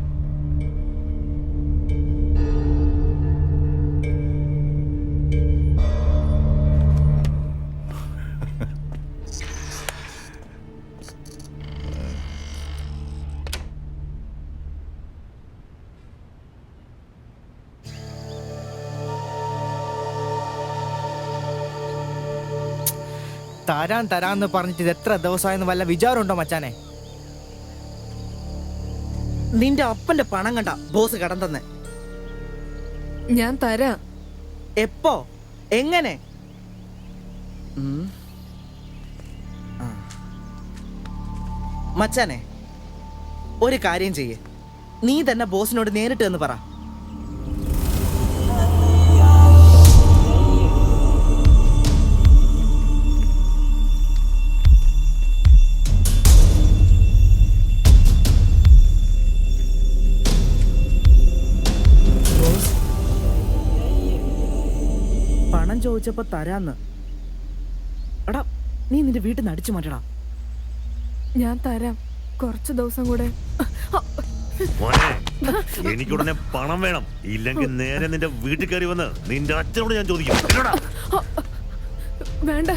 Speaker 4: തരാന്ന് പറഞ്ഞിട്ട് ഇത് എത്ര ദിവസമായെന്ന് വല്ല വിചാരമുണ്ടോ മച്ചാനെ? നിന്റെ അപ്പന്റെ പണം കണ്ട ബോസ് കടം തന്നെ.
Speaker 9: ഞാൻ തരാം.
Speaker 4: എപ്പോ? എങ്ങനെ? മച്ചാനെ, ഒരു കാര്യം ചെയ്യേ, നീ തന്നെ ബോസിനോട് നേരിട്ട് എന്ന് പറ. പണം ചോദിച്ചപ്പോ തരാന്ന്. എടാ, നീ നിന്റെ വീട്ടിൽ നിന്ന് അടിച്ചു മാറ്റടാ.
Speaker 9: ഞാൻ തരാം, കുറച്ച് ദിവസം കൂടെ.
Speaker 7: എനിക്കുടനെ പണം വേണം, ഇല്ലെങ്കിൽ നേരെ നിന്റെ വീട്ടിൽ കയറി വന്ന് നിന്റെ അച്ഛനോട് ഞാൻ ചോദിക്കും.
Speaker 9: വേണ്ട,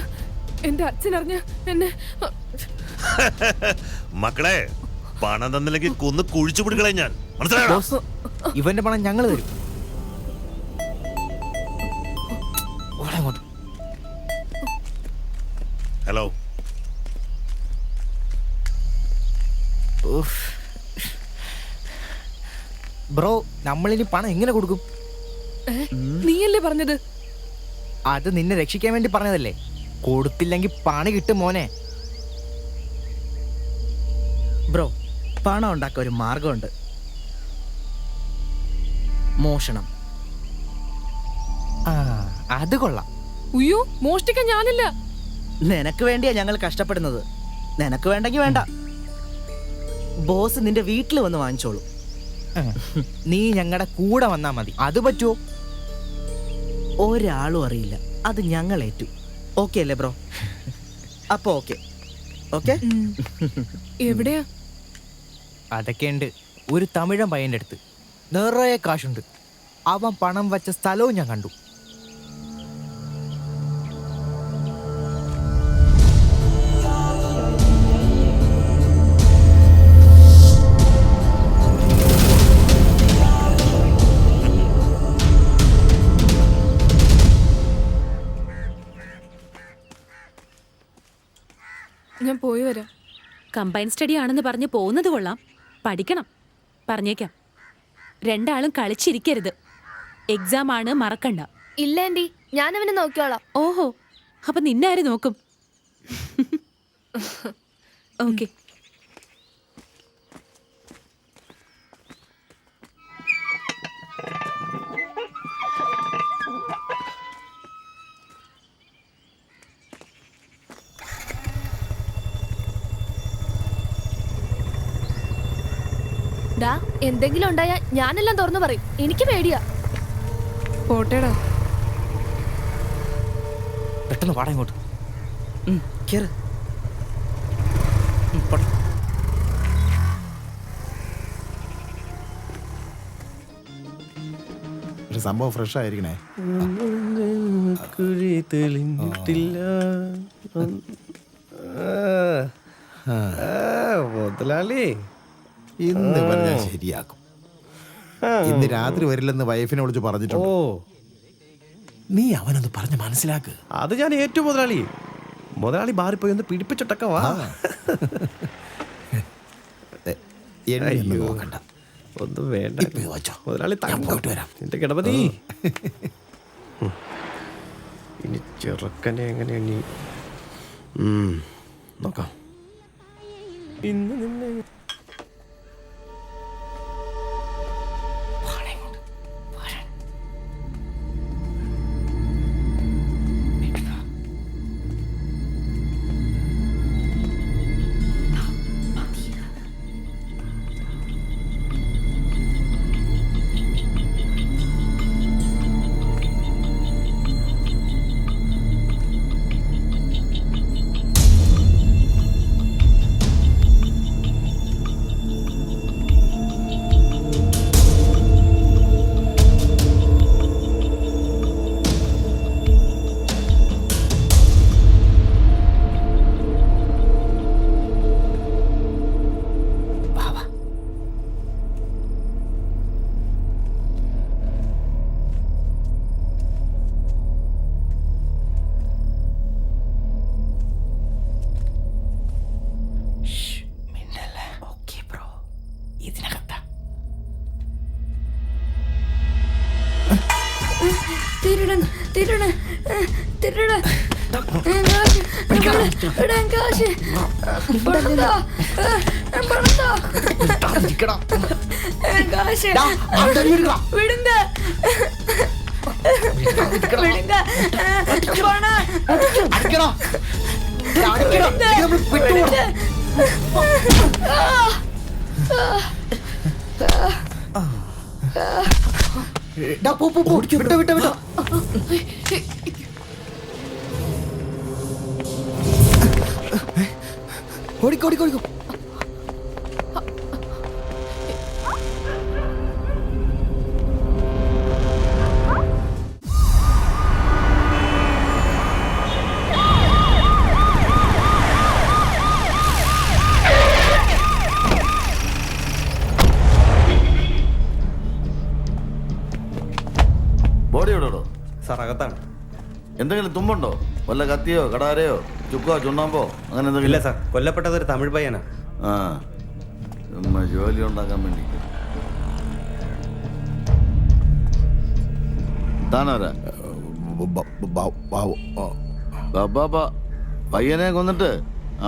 Speaker 9: എന്റെ അച്ഛൻ അറിഞ്ഞ എന്നെ.
Speaker 7: മക്കളെ, പണം തന്നില്ലെങ്കിൽ കൊന്ന് കുഴിച്ചു പിടിക്കളെ ഞാൻ. മനസ്സിലായോ?
Speaker 4: ഇവന്റെ പണം ഞങ്ങൾ തരും.
Speaker 7: ഹലോ.
Speaker 4: ബ്രോ, നമ്മളിനി പണം എങ്ങനെ കൊടുക്കും?
Speaker 9: നീയല്ലേ പറഞ്ഞത്?
Speaker 4: അത് നിന്നെ രക്ഷിക്കാൻ വേണ്ടി പറഞ്ഞതല്ലേ. കൊടുത്തില്ലെങ്കിൽ പണി കിട്ടും മോനെ. ബ്രോ, പണം ഉണ്ടാക്കാൻ ഒരു മാർഗമുണ്ട്. മോഷണം. അത് കൊള്ളാം.
Speaker 9: ഉയ്യോ, മോഷ്ടിക്കാൻ ഞാനില്ല.
Speaker 4: നിനക്ക് വേണ്ടിയാ ഞങ്ങൾ കഷ്ടപ്പെടുന്നത്. നിനക്ക് വേണ്ടെങ്കിൽ വേണ്ട. ബോസ് നിന്റെ വീട്ടിൽ വന്ന് വാങ്ങിച്ചോളൂ. നീ ഞങ്ങളുടെ കൂടെ വന്നാ മതി. അത് പറ്റുമോ? ഒരാളും അറിയില്ല. അത് ഞങ്ങൾ ഏറ്റു. ഓക്കെ അല്ലേ ബ്രോ? അപ്പൊ ഓക്കെ. ഓക്കെ.
Speaker 9: എവിടെയാ?
Speaker 4: അതൊക്കെ ഉണ്ട്. ഒരു തമിഴൻ പയ്യന്റെ അടുത്ത് നിറയെ കാശുണ്ട്. അവൻ പണം വച്ച സ്ഥലവും ഞാൻ കണ്ടു.
Speaker 9: ഞാൻ പോയി വരാം.
Speaker 6: കമ്പൈൻ സ്റ്റഡി ആണെന്ന് പറഞ്ഞ് പോകുന്നത് കൊള്ളാം. പഠിക്കണം. പറഞ്ഞേക്കാം, രണ്ടാളും കളിച്ചിരിക്കരുത്. എക്സാം ആണ്, മറക്കണ്ട.
Speaker 17: ഇല്ല ആന്റി, ഞാൻ അവനെ നോക്കിയോളാം.
Speaker 6: ഓഹോ, അപ്പൊ നിന്നാര് നോക്കും? ഓക്കെ.
Speaker 17: എന്തെങ്കിലും ഉണ്ടായാ ഞാനെല്ലാം തുറന്നു പറയും. എനിക്ക് പേടിയാ.
Speaker 9: പോട്ടേടാ.
Speaker 4: പെട്ടെന്ന് പാടാ ഇങ്ങോട്ട്. കേറ്.
Speaker 19: ഒരു സംഭവം ഫ്രഷ് ആയിരിക്കണേ.
Speaker 24: മുതലാളി,
Speaker 19: ഇന്ന് ഞാൻ ശരിയാക്കും. ഇന്ന് രാത്രി വരില്ലെന്ന് വൈഫിനെ വിളിച്ച് പറഞ്ഞിട്ടുണ്ട്. നീ അവനൊന്ന് പറഞ്ഞ് മനസ്സിലാക്ക്.
Speaker 24: അത് ഞാൻ ഏറ്റു മുതലാളി. മുതലാളി ബാറിൽ പോയി ഒന്ന് പിടിപ്പിച്ചിട്ടൊക്കെ വാ.
Speaker 19: നോക്കണ്ട,
Speaker 24: ഒന്നും വേണ്ട മുതലാളി.
Speaker 19: പോയിട്ട് വരാം.
Speaker 24: എന്റെ ഗണപതി. ഇനി ചെറുക്കനെ എങ്ങനെ ഇനി നോക്കാം. ഇന്ന് നിന്നെ
Speaker 17: തിരുടൻ തിരുടൻ തിരുടൻ കാശ് പണത്താ കാശ് വിടുങ്ക വിടുങ്ക
Speaker 14: വിട്ടോ വിട്ടോ വിട്ടോ. ഓടിക്കോ ഓടിക്കോ ഓടിക്കോ.
Speaker 8: ബോഡി എവിടെയോ?
Speaker 24: സാർ അകത്താണ്.
Speaker 8: എന്തെങ്കിലും തുമ്പുണ്ടോ? വല്ല കത്തിയോ കടാരയോ ചുക്കോ ചുണ്ണാമ്പോ അങ്ങനെ എന്തെങ്കിലും?
Speaker 24: ഇല്ല സാർ, കൊല്ലപ്പെട്ടത് ഒരു തമിഴ് പയ്യനാ.
Speaker 8: ആ ചുമ്മാ ജോലി ഉണ്ടാക്കാൻ വേണ്ടി. താനാരാ? പയ്യനെ കൊന്നിട്ട്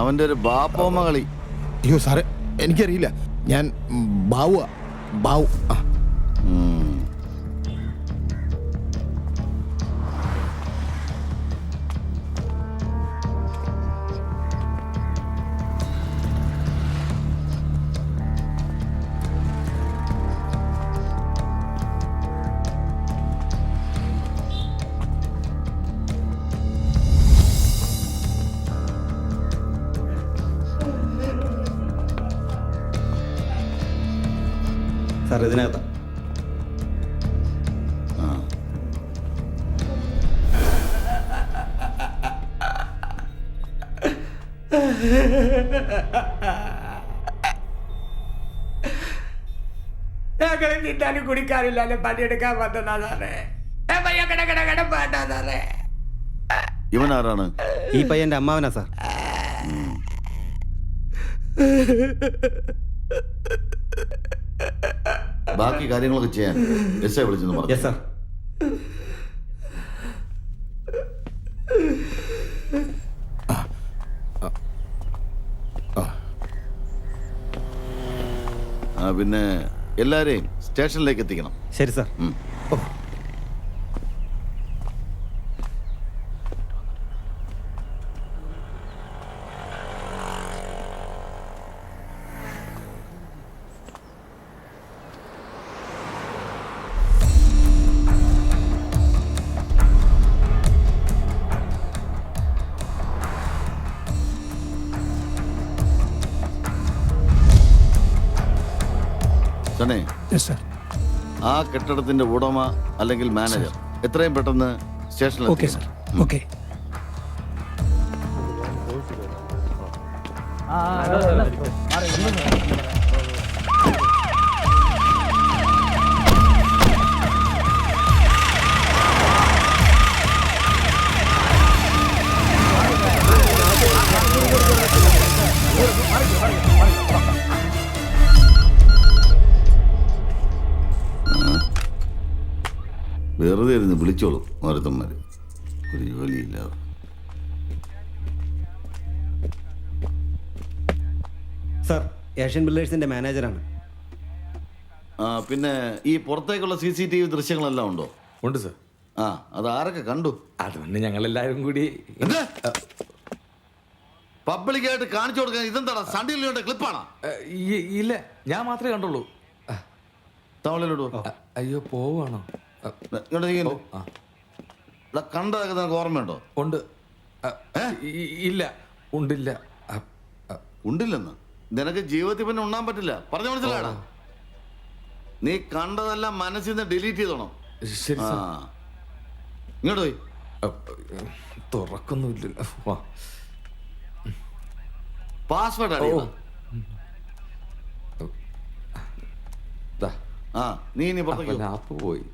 Speaker 8: അവന്റെ ഒരു ബാപ്പോമ്മ കളി.
Speaker 19: അയ്യോ സാറേ, എനിക്കറിയില്ല. ഞാൻ ബാവുവാ. ബാവു.
Speaker 24: സാർ ഇതിനകത്താ.
Speaker 10: ഞങ്ങളെ തിന്നാനും കുടിക്കാനില്ലാതെ പണിയെടുക്കാൻ വന്നതാ സാറേ. വേണ്ട സാറേ.
Speaker 8: ഇവനാരാണ്?
Speaker 24: ഈ പയ്യന്റെ അമ്മാവനാ സാർ.
Speaker 8: ബാക്കി കാര്യങ്ങളൊക്കെ ചെയ്യാൻ എസ് വിളിച്ചെന്ന് പറഞ്ഞു.
Speaker 24: Yes sir.
Speaker 8: പിന്നെ എല്ലാരെയും സ്റ്റേഷനിലേക്ക് എത്തിക്കണം.
Speaker 24: ശരി സാർ.
Speaker 8: ആ കെട്ടിടത്തിന്റെ ഉടമ അല്ലെങ്കിൽ മാനേജർ എത്രയും പെട്ടെന്ന് സ്റ്റേഷനിൽ.
Speaker 23: Okay sir. ഓക്കെ.
Speaker 8: വെറുതെ ഇരുന്ന് വിളിച്ചോളൂ ഓരോരുത്തന്മാര്. ഒരു ജോലിയില്ല.
Speaker 24: സാർ ഏഷ്യൻ ബിൽഡേഴ്സിന്റെ മാനേജറാണ്.
Speaker 8: ആ പിന്നെ ഈ പുറത്തേക്കുള്ള CCTV ദൃശ്യങ്ങളെല്ലാം ഉണ്ടോ?
Speaker 24: ഉണ്ട് സാർ.
Speaker 8: ആ അത് ആരൊക്കെ കണ്ടു?
Speaker 24: അതുകൊണ്ട് ഞങ്ങളെല്ലാവരും കൂടി
Speaker 8: പബ്ലിക്കായിട്ട് കാണിച്ചു കൊടുക്കാൻ ഇതെന്താടാ സൺഡിലിയുടെ ക്ലിപ്പാണോ?
Speaker 24: ഇല്ല, ഞാൻ മാത്രമേ കണ്ടുള്ളൂ.
Speaker 8: തമിഴിലോട്ടോ?
Speaker 24: അയ്യോ പോവാണോ?
Speaker 8: കണ്ടതൊക്കെ നിനക്ക് ഓർമ്മയുണ്ടോ?
Speaker 24: ഉണ്ട്. ഇല്ല, ഉണ്ടില്ല.
Speaker 8: ഉണ്ടില്ലെന്ന് നിനക്ക് ജീവിതത്തിൽ പിന്നെ ഉണ്ണാൻ പറ്റില്ല. പറഞ്ഞു മനസ്സിലാടാ. നീ കണ്ടതെല്ലാം മനസ്സിൽ നിന്ന് ഡിലീറ്റ് ചെയ്തോണം.
Speaker 24: ശരി.
Speaker 8: ഇങ്ങോട്ട് പോയി.
Speaker 24: തുറക്കൊന്നുമില്ലല്ലോ.
Speaker 8: പാസ്വേഡ് അറിയാം. ആ നീ ഇനി പുറത്തേക്ക്
Speaker 24: ആപ്പ് പോയി.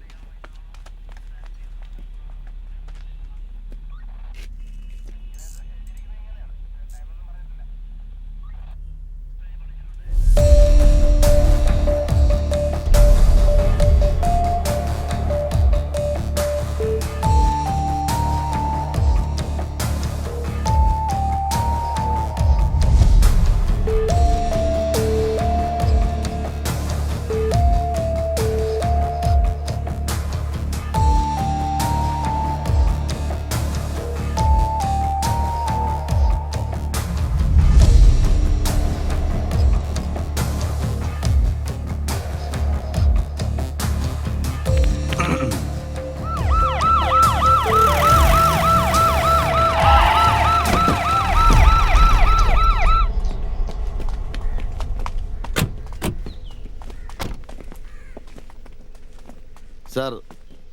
Speaker 8: സാർ,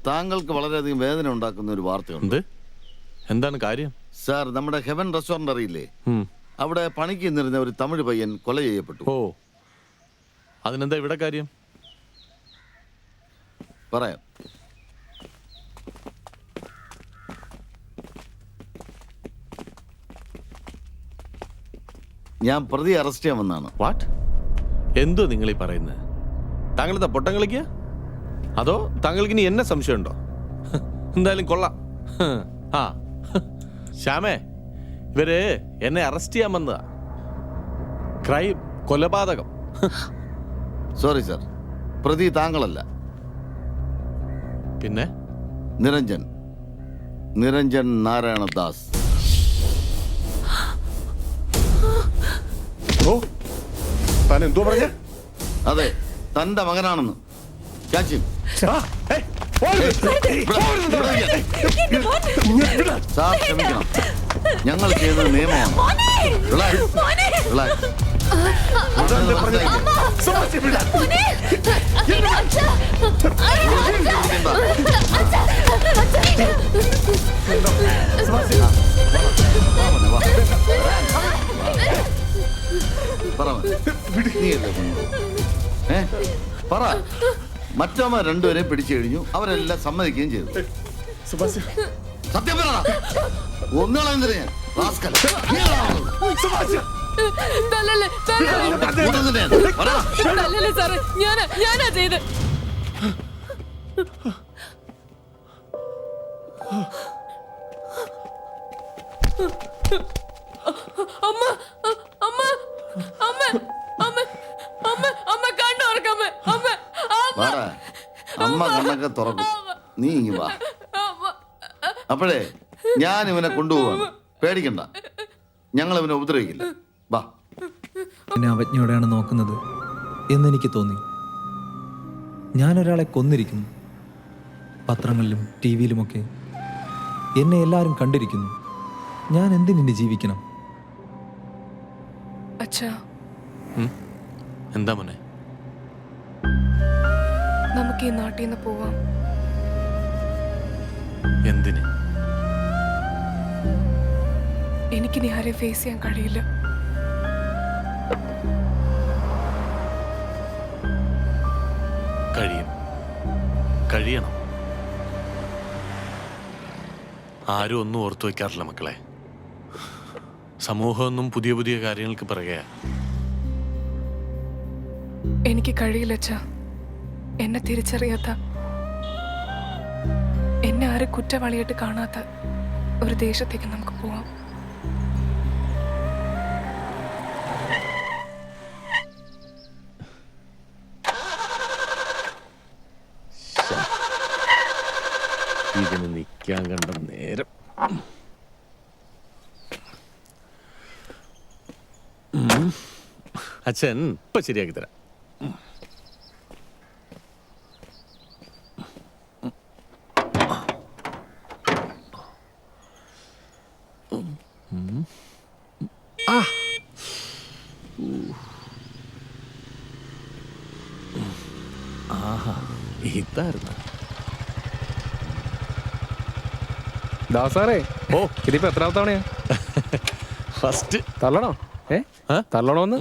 Speaker 8: താങ്കൾക്ക് വളരെയധികം വേദന ഉണ്ടാക്കുന്ന ഒരു വാർത്തയുണ്ട്.
Speaker 1: എന്താണ് കാര്യം?
Speaker 8: സാർ, നമ്മുടെ ഹെവൻ റെസ്റ്റോറന്റ് അറിയില്ലേ? അവിടെ പണിക്ക് നിന്നിരുന്ന ഒരു തമിഴ് പയ്യൻ കൊല ചെയ്യപ്പെട്ടു.
Speaker 1: ഓ, അതിനെന്താ ഇവിടെ കാര്യം?
Speaker 8: പറയാം. ഞാൻ പ്രതി അറസ്റ്റ് ചെയ്യാൻ വന്നാണ്.
Speaker 1: വാട്ട്? എന്തോ നിങ്ങൾ ഈ പറയുന്നത്? താങ്കളെന്താ പൊട്ടം കളിക്കുക? അതോ താങ്കൾക്ക് ഇനി എന്നെ സംശയമുണ്ടോ? എന്തായാലും കൊള്ളാം. ആ ശ്യാമേ, ഇവര് എന്നെ അറസ്റ്റ് ചെയ്യാൻ വന്നതാ. ക്രൈം, കൊലപാതകം.
Speaker 8: സോറി സാർ, പ്രതി താങ്കളല്ല.
Speaker 1: പിന്നെ?
Speaker 8: നിരഞ്ജൻ നാരായണദാസ്.
Speaker 21: താൻ എന്തോ പറഞ്ഞ?
Speaker 8: അതെ, തന്റെ മകനാണെന്ന്. സാർ ക്ഷമിക്കണം, ഞങ്ങൾ ചെയ്യുന്നത് നിയമമാണ്. പറ. മറ്റമ്മ രണ്ടുപേരെ പിടിച്ചു കഴിഞ്ഞു. അവരെല്ലാം സമ്മതിക്കുകയും ചെയ്തു. സത്യം പറ. ഒന്നുകളെന്തിനാ ഞാൻ
Speaker 17: ഞാനാ ചെയ്ത്. അമ്മ അമ്മ അമ്മ അമ്മ അമ്മ അമ്മ കണ്ണുറക്കമ്മ. അമ്മ
Speaker 8: അമ്മ കണ്ണൊക്കെ തുറക്കും. നീ ഇങ്ങി വാ. അപ്പോഴേ ഞാൻ ഇവനെ കൊണ്ടുപോവാണ്. പേടിക്കണ്ട, ഞങ്ങൾ ഇവനെ ഉപദ്രവിക്കില്ല. വാ.
Speaker 16: എന്നെ അവജ്ഞയോടെയാണ് നോക്കുന്നത് എന്നെനിക്ക് തോന്നി. ഞാനൊരാളെ കൊന്നിരിക്കുന്നു. പത്രങ്ങളിലും TV-യിലുമൊക്കെ എന്നെ എല്ലാവരും കണ്ടിരിക്കുന്നു. ഞാൻ എന്തിനി ജീവിക്കണം?
Speaker 9: അച്ഛാ,
Speaker 1: എന്താ മോനെ?
Speaker 9: നമുക്ക് ഈ നാട്ടിൽ നിന്ന് പോവാം.
Speaker 1: എന്തിന്?
Speaker 9: എനിക്കിനി ആരെ ഫേസ് ചെയ്യാൻ കഴിയില്ല.
Speaker 1: കഴിയണം. ആരും ഒന്നും ഓർത്തു വയ്ക്കാറില്ല മക്കളെ. സമൂഹമൊന്നും പുതിയ പുതിയ കാര്യങ്ങൾക്ക് പിറകെയാ.
Speaker 9: എനിക്ക് കഴിയില്ല അച്ഛാ. എന്നെ തിരിച്ചറിയാത്ത, എന്നെ ആരും കുറ്റവാളിയായിട്ട് കാണാത്ത, ഒരു ദേശത്തേക്ക് നമുക്ക് പോവാം.
Speaker 1: ഇതിന് നിൽക്കാൻ കണ്ട നേരം. അച്ഛൻ ഇപ്പൊ ശരിയാക്കി തരാം. ആഹാ, ഇതായിരുന്നു.
Speaker 2: ദാസാറേ,
Speaker 1: ഓ
Speaker 2: ഇതിപ്പോ എത്രാമത്തെ തവണയാ?
Speaker 1: ഫസ്റ്റ്.
Speaker 2: തള്ളണോ? തള്ളണോന്ന്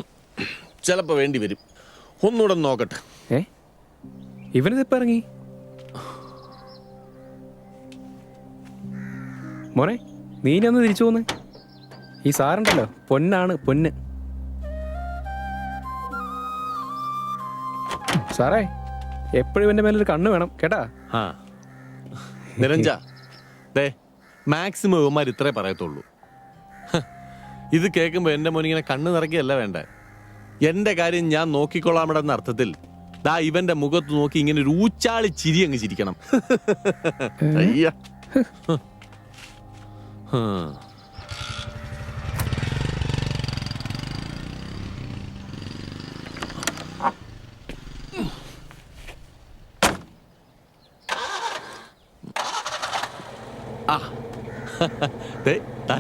Speaker 1: ചിലപ്പോ വേണ്ടി വരും. ഒന്നുകൂടെ നോക്കട്ടെ.
Speaker 2: ഇവനിതിപ്പോ ഇറങ്ങി. മോനെ, നീ ഇനി ഒന്ന് തിരിച്ചു പോന്ന്. ഈ സാറുണ്ടല്ലോ, പൊന്നാണ് പൊന്ന്. സാറേ, എപ്പോഴും ഇവന്റെ മേലൊരു കണ്ണ് വേണം കേട്ടാ.
Speaker 1: ആ നിരഞ്ജ, ദേ മാക്സിമം ഇവന്മാർ ഇത്രേ പറയത്തുള്ളൂ. ഇത് കേൾക്കുമ്പോൾ എൻ്റെ മോനിങ്ങനെ കണ്ണ് നിറയ്ക്കുകയല്ല വേണ്ട. എൻ്റെ കാര്യം ഞാൻ നോക്കിക്കൊള്ളാമെന്ന അർത്ഥത്തിൽ ദാ ഇവന്റെ മുഖത്ത് നോക്കി ഇങ്ങനെ ഒരു ഊച്ചാളി ചിരി അങ്ങ് ചിരിക്കണം. അയ്യ,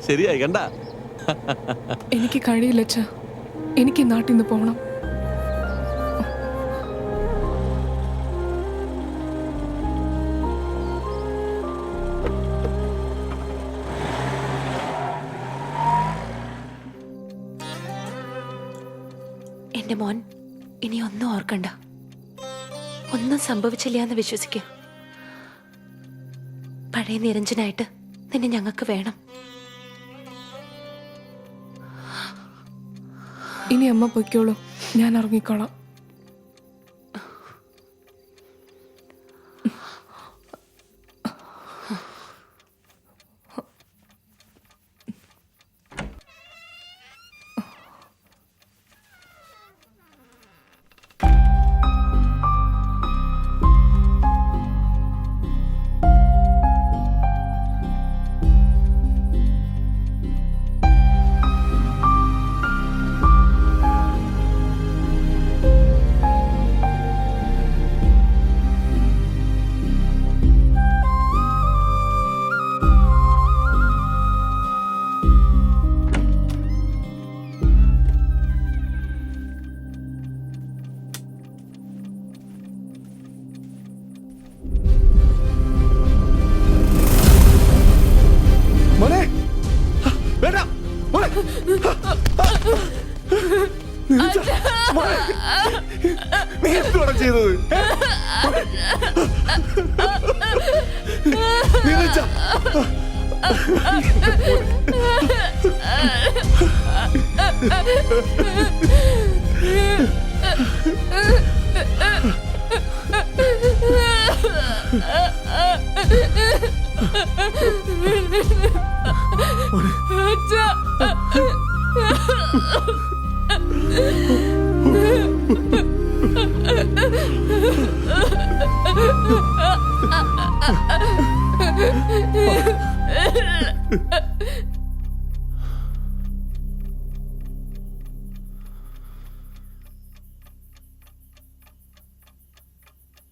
Speaker 1: ശരിയായി കണ്ട.
Speaker 9: എനിക്ക് കഴിയില്ല അച്ഛാ, എനിക്ക് നാട്ടിൽ നിന്ന് പോകണം.
Speaker 6: എന്റെ മോൻ ഇനി ഒന്നും ഓർക്കണ്ട. ഒന്നും സംഭവിച്ചില്ല എന്ന് വിശ്വസിക്കുക. പഴയ നിരഞ്ജനായിട്ട് നിന്നെ ഞങ്ങൾക്ക് വേണം.
Speaker 9: ഇനി അമ്മ പൊയ്ക്കോളൂ, ഞാൻ ഇറങ്ങിക്കോളാം.
Speaker 21: നീ എന്തുവാണ് ചെയ്തത്?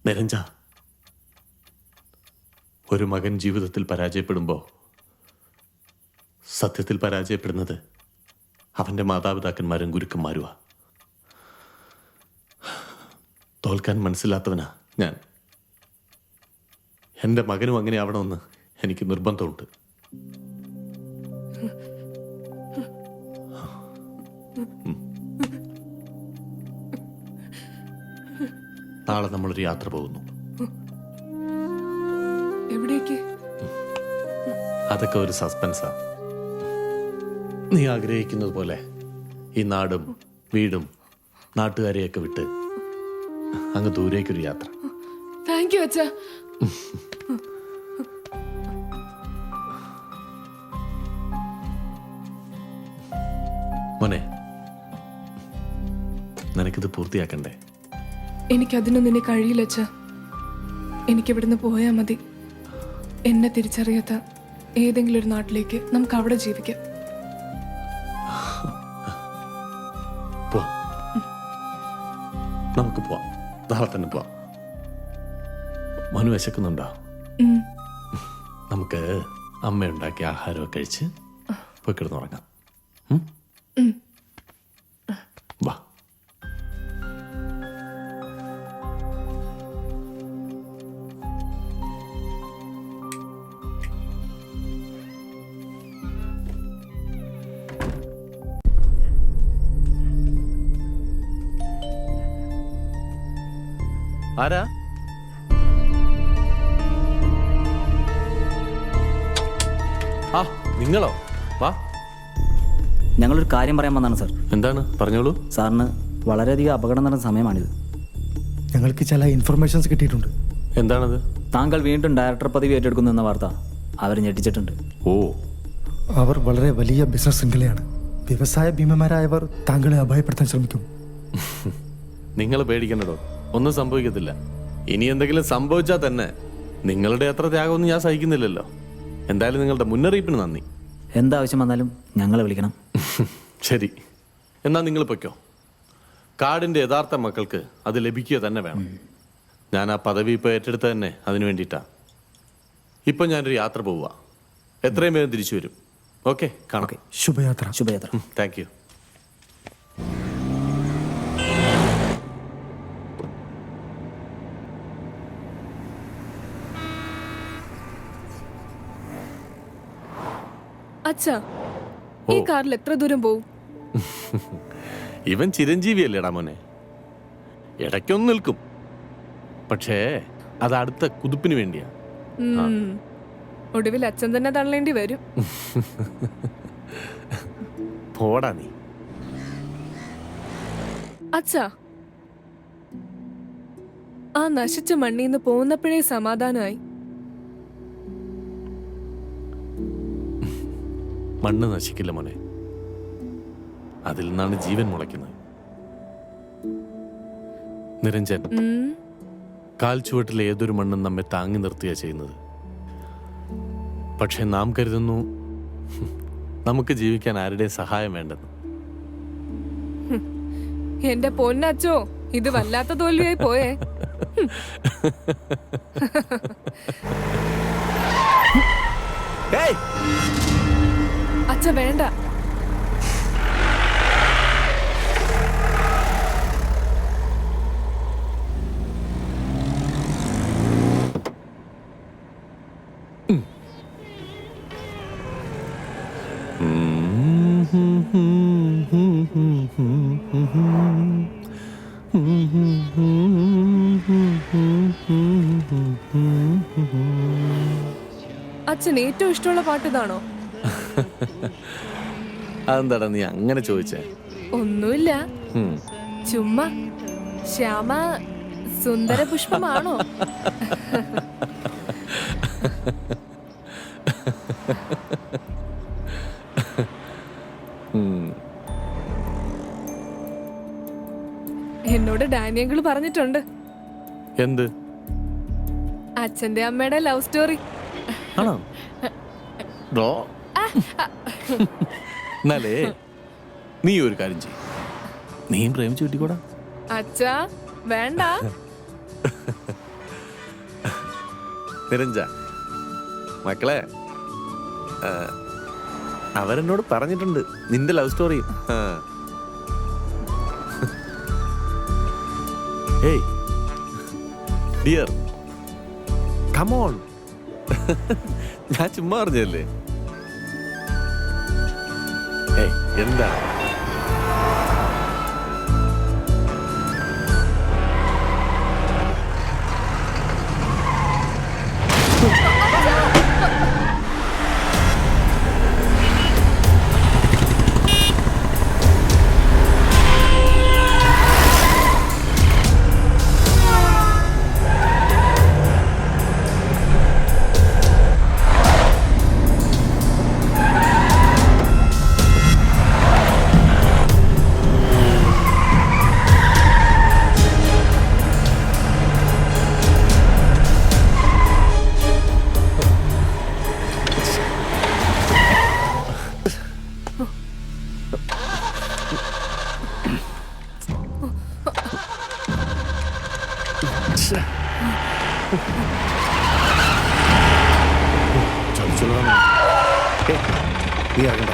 Speaker 1: നിരഞ്ജ, ഒരു മകൻ ജീവിതത്തിൽ പരാജയപ്പെടുമ്പോൾ സത്യത്തിൽ പരാജയപ്പെടുന്നത് അവന്റെ മാതാപിതാക്കന്മാരും ഗുരുക്കന്മാരുമാ. തോൽക്കാൻ മനസ്സിലാത്തവനാ ഞാൻ. എൻ്റെ മകനും അങ്ങനെ ആവണമെന്ന് എനിക്ക് നിർബന്ധമുണ്ട്. നാളെ നമ്മളൊരു യാത്ര പോകുന്നു.
Speaker 9: എവിടേക്ക്?
Speaker 1: അതൊക്കെ ഒരു സസ്പെൻസാ. നീ ആഗ്രഹിക്കുന്നത് പോലെ ഈ നാടും വീടും നാട്ടുകാരെയൊക്കെ വിട്ട് അങ്ങ് ദൂരേക്കൊരു യാത്ര.
Speaker 9: താങ്ക് യു അച്ഛാ.
Speaker 1: ഇത് പൂർത്തിയാക്കണ്ടേ?
Speaker 9: എനിക്കതിനൊന്നും ഇനി കഴിയില്ല അച്ഛാ. എനിക്കിവിടുന്ന് പോയാൽ മതി. എന്നെ തിരിച്ചറിയാത്ത ഏതെങ്കിലും ഒരു നാട്ടിലേക്ക് നമുക്ക് അവിടെ ജീവിക്കാം.
Speaker 1: നമുക്ക് പോവാം, നാളെ തന്നെ പോവാം. മനു വിശക്കുന്നുണ്ടോ? നമുക്ക് അമ്മ ഉണ്ടാക്കിയ ആഹാരമൊക്കെ കഴിച്ച് പോയി കിടന്നുറങ്ങാം. വാ. ആരാ? ആ, നിങ്ങളോ? വാ.
Speaker 22: ഞങ്ങളൊരു കാര്യം പറയാൻ വന്നതാണ് സാർ.
Speaker 1: എന്താണ്? പറഞ്ഞോളൂ.
Speaker 22: സാറിന് വളരെയധികം അപകടം നടന്ന സമയമാണിത്.
Speaker 5: ഞങ്ങൾക്ക് ചില ഇൻഫർമേഷൻസ് കിട്ടിയിട്ടുണ്ട്.
Speaker 1: എന്താണത്?
Speaker 22: താങ്കൾ വീണ്ടും ഡയറക്ടർ പദവി ഏറ്റെടുക്കുന്നു എന്ന വാർത്ത അവർ ഞെട്ടിച്ചിട്ടുണ്ട്.
Speaker 1: ഓ,
Speaker 5: അവർ വളരെ വലിയ ബിസിനസ് ശൃംഖലയാണ്. വ്യവസായ ഭീമന്മാരായവർ താങ്കളെ അഭയപ്പെടുത്താൻ ശ്രമിക്കും.
Speaker 1: നിങ്ങൾ പേടിക്കണ്ടോ, ഒന്നും സംഭവിക്കത്തില്ല. ഇനി എന്തെങ്കിലും സംഭവിച്ചാൽ തന്നെ നിങ്ങളുടെ അത്ര ത്യാഗമൊന്നും ഞാൻ സഹിക്കുന്നില്ലല്ലോ. എന്തായാലും നിങ്ങളുടെ മുന്നറിയിപ്പിന് നന്ദി.
Speaker 22: എന്താവശ്യം വന്നാലും ഞങ്ങളെ വിളിക്കണം.
Speaker 1: ശരി, എന്നാ നിങ്ങൾ പൊയ്ക്കോ. കാടിൻ്റെ യഥാർത്ഥ മക്കൾക്ക് അത് ലഭിക്കുക തന്നെ വേണം. ഞാൻ ആ പദവി ഇപ്പോൾ ഏറ്റെടുത്ത തന്നെ അതിനു വേണ്ടിയിട്ടാണ്. ഇപ്പം ഞാനൊരു യാത്ര പോവുക. എത്രയും വേഗം തിരിച്ചു വരും. ഓക്കെ, കാണാം.
Speaker 5: ശുഭയാത്ര.
Speaker 22: ശുഭയാത്ര.
Speaker 1: Thank you.
Speaker 9: അച്ഛാ, ഈ കാറിൽ എത്ര ദൂരം പോവും?
Speaker 1: ഇവൻ ചിരഞ്ജീവിയല്ലേടാ മോനെ. ഇടയ്ക്കൊന്നും നിൽക്കും, പക്ഷേ അത് അടുത്ത കുതിപ്പിന് വേണ്ടിയാ.
Speaker 9: ഒടുവിൽ അച്ഛൻ തന്നെ തള്ളേണ്ടി വരും.
Speaker 1: പോടാ നീ.
Speaker 9: അച്ഛാ, ആ നശിച്ച മണ്ണീന്ന് പോന്നപ്പോഴേ സമാധാനമായി.
Speaker 1: മണ്ണ് നശിക്കില്ല മോനെ, അതിൽ നിന്നാണ് ജീവൻ മുളയ്ക്കുന്നത്. നിരഞ്ജൻ, കാൽ ചുവട്ടിലെ ഏതൊരു മണ്ണും നമ്മെ താങ്ങി നിർത്തുക ചെയ്യുന്നത്. പക്ഷെ നാം കരുതുന്നു നമുക്ക് ജീവിക്കാൻ ആരുടെയും സഹായം വേണ്ടെന്ന്.
Speaker 9: എന്റെ പൊന്നച്ചോ, ഇത് വല്ലാത്ത തോൽവിയായി പോയേ. അച്ഛ വേണ്ട. അച്ഛൻ ഏറ്റവും ഇഷ്ടമുള്ള പാട്ട് ഇതാണോ?
Speaker 1: അതെന്താടാ നീ അങ്ങനെ ചോദിച്ചേ?
Speaker 9: ഒന്നുമില്ല, ചുമ്മാ. ശ്യാമ സുന്ദര പുഷ്പമാണോ? എന്നോട് ഡാനിയങ്കിൾ പറഞ്ഞിട്ടുണ്ട്.
Speaker 1: എന്ത്?
Speaker 9: അച്ഛന്റെ അമ്മയുടെ ലവ് സ്റ്റോറി.
Speaker 1: ആണോ? എന്നാലേ നീ ഒരു കാര്യം ചെയ്യും, നീയും പ്രേമിച്ചു കിട്ടിക്കൂടാ.
Speaker 9: അച്ഛാ വേണ്ട.
Speaker 1: നിരഞ്ജ മക്കളെ, അവരെന്നോട് പറഞ്ഞിട്ടുണ്ട് നിന്റെ love story. Hey dear, come on. ഞാൻ ചുമ്മാ പറഞ്ഞല്ലേ. ഏയ് എന്താ? ചൊല്ലണം.
Speaker 24: നീ ഇറങ്ങണ്ട.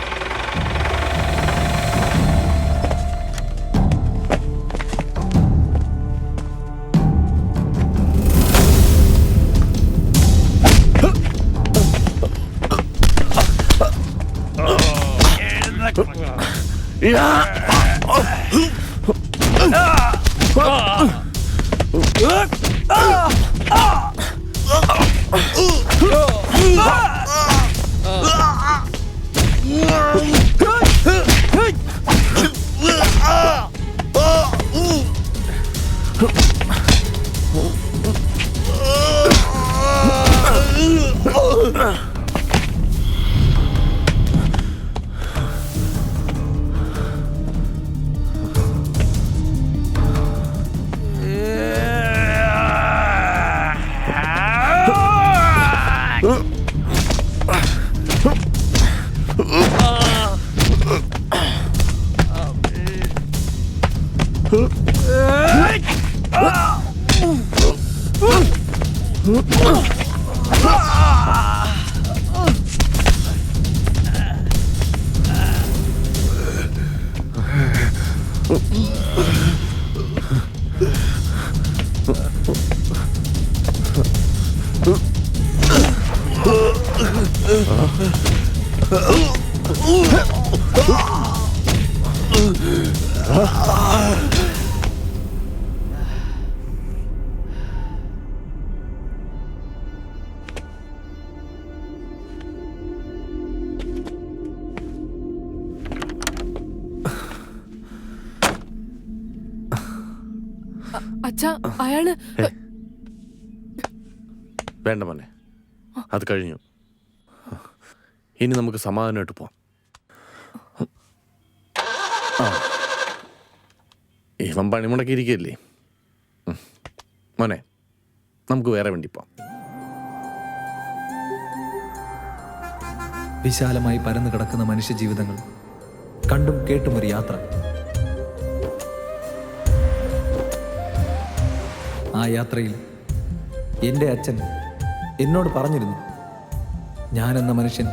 Speaker 9: അച്ഛാ അയാള്
Speaker 1: വേണ്ട മോനെ, അത് കഴിഞ്ഞു. ഇനി നമുക്ക് സമാധാനമായിട്ട് പോവാം. ഇവൻ പണിമുടക്കി ഇരിക്കുകയല്ലേ. മോനെ, നമുക്ക് വേറെ വണ്ടി പോവാം.
Speaker 16: വിശാലമായി പരന്നു കിടക്കുന്ന മനുഷ്യജീവിതങ്ങൾ കണ്ടും കേട്ടും ഒരു യാത്ര. ആ യാത്രയിൽ എൻ്റെ അച്ഛൻ എന്നോട് പറഞ്ഞിരുന്നു, ഞാനെന്ന മനുഷ്യൻ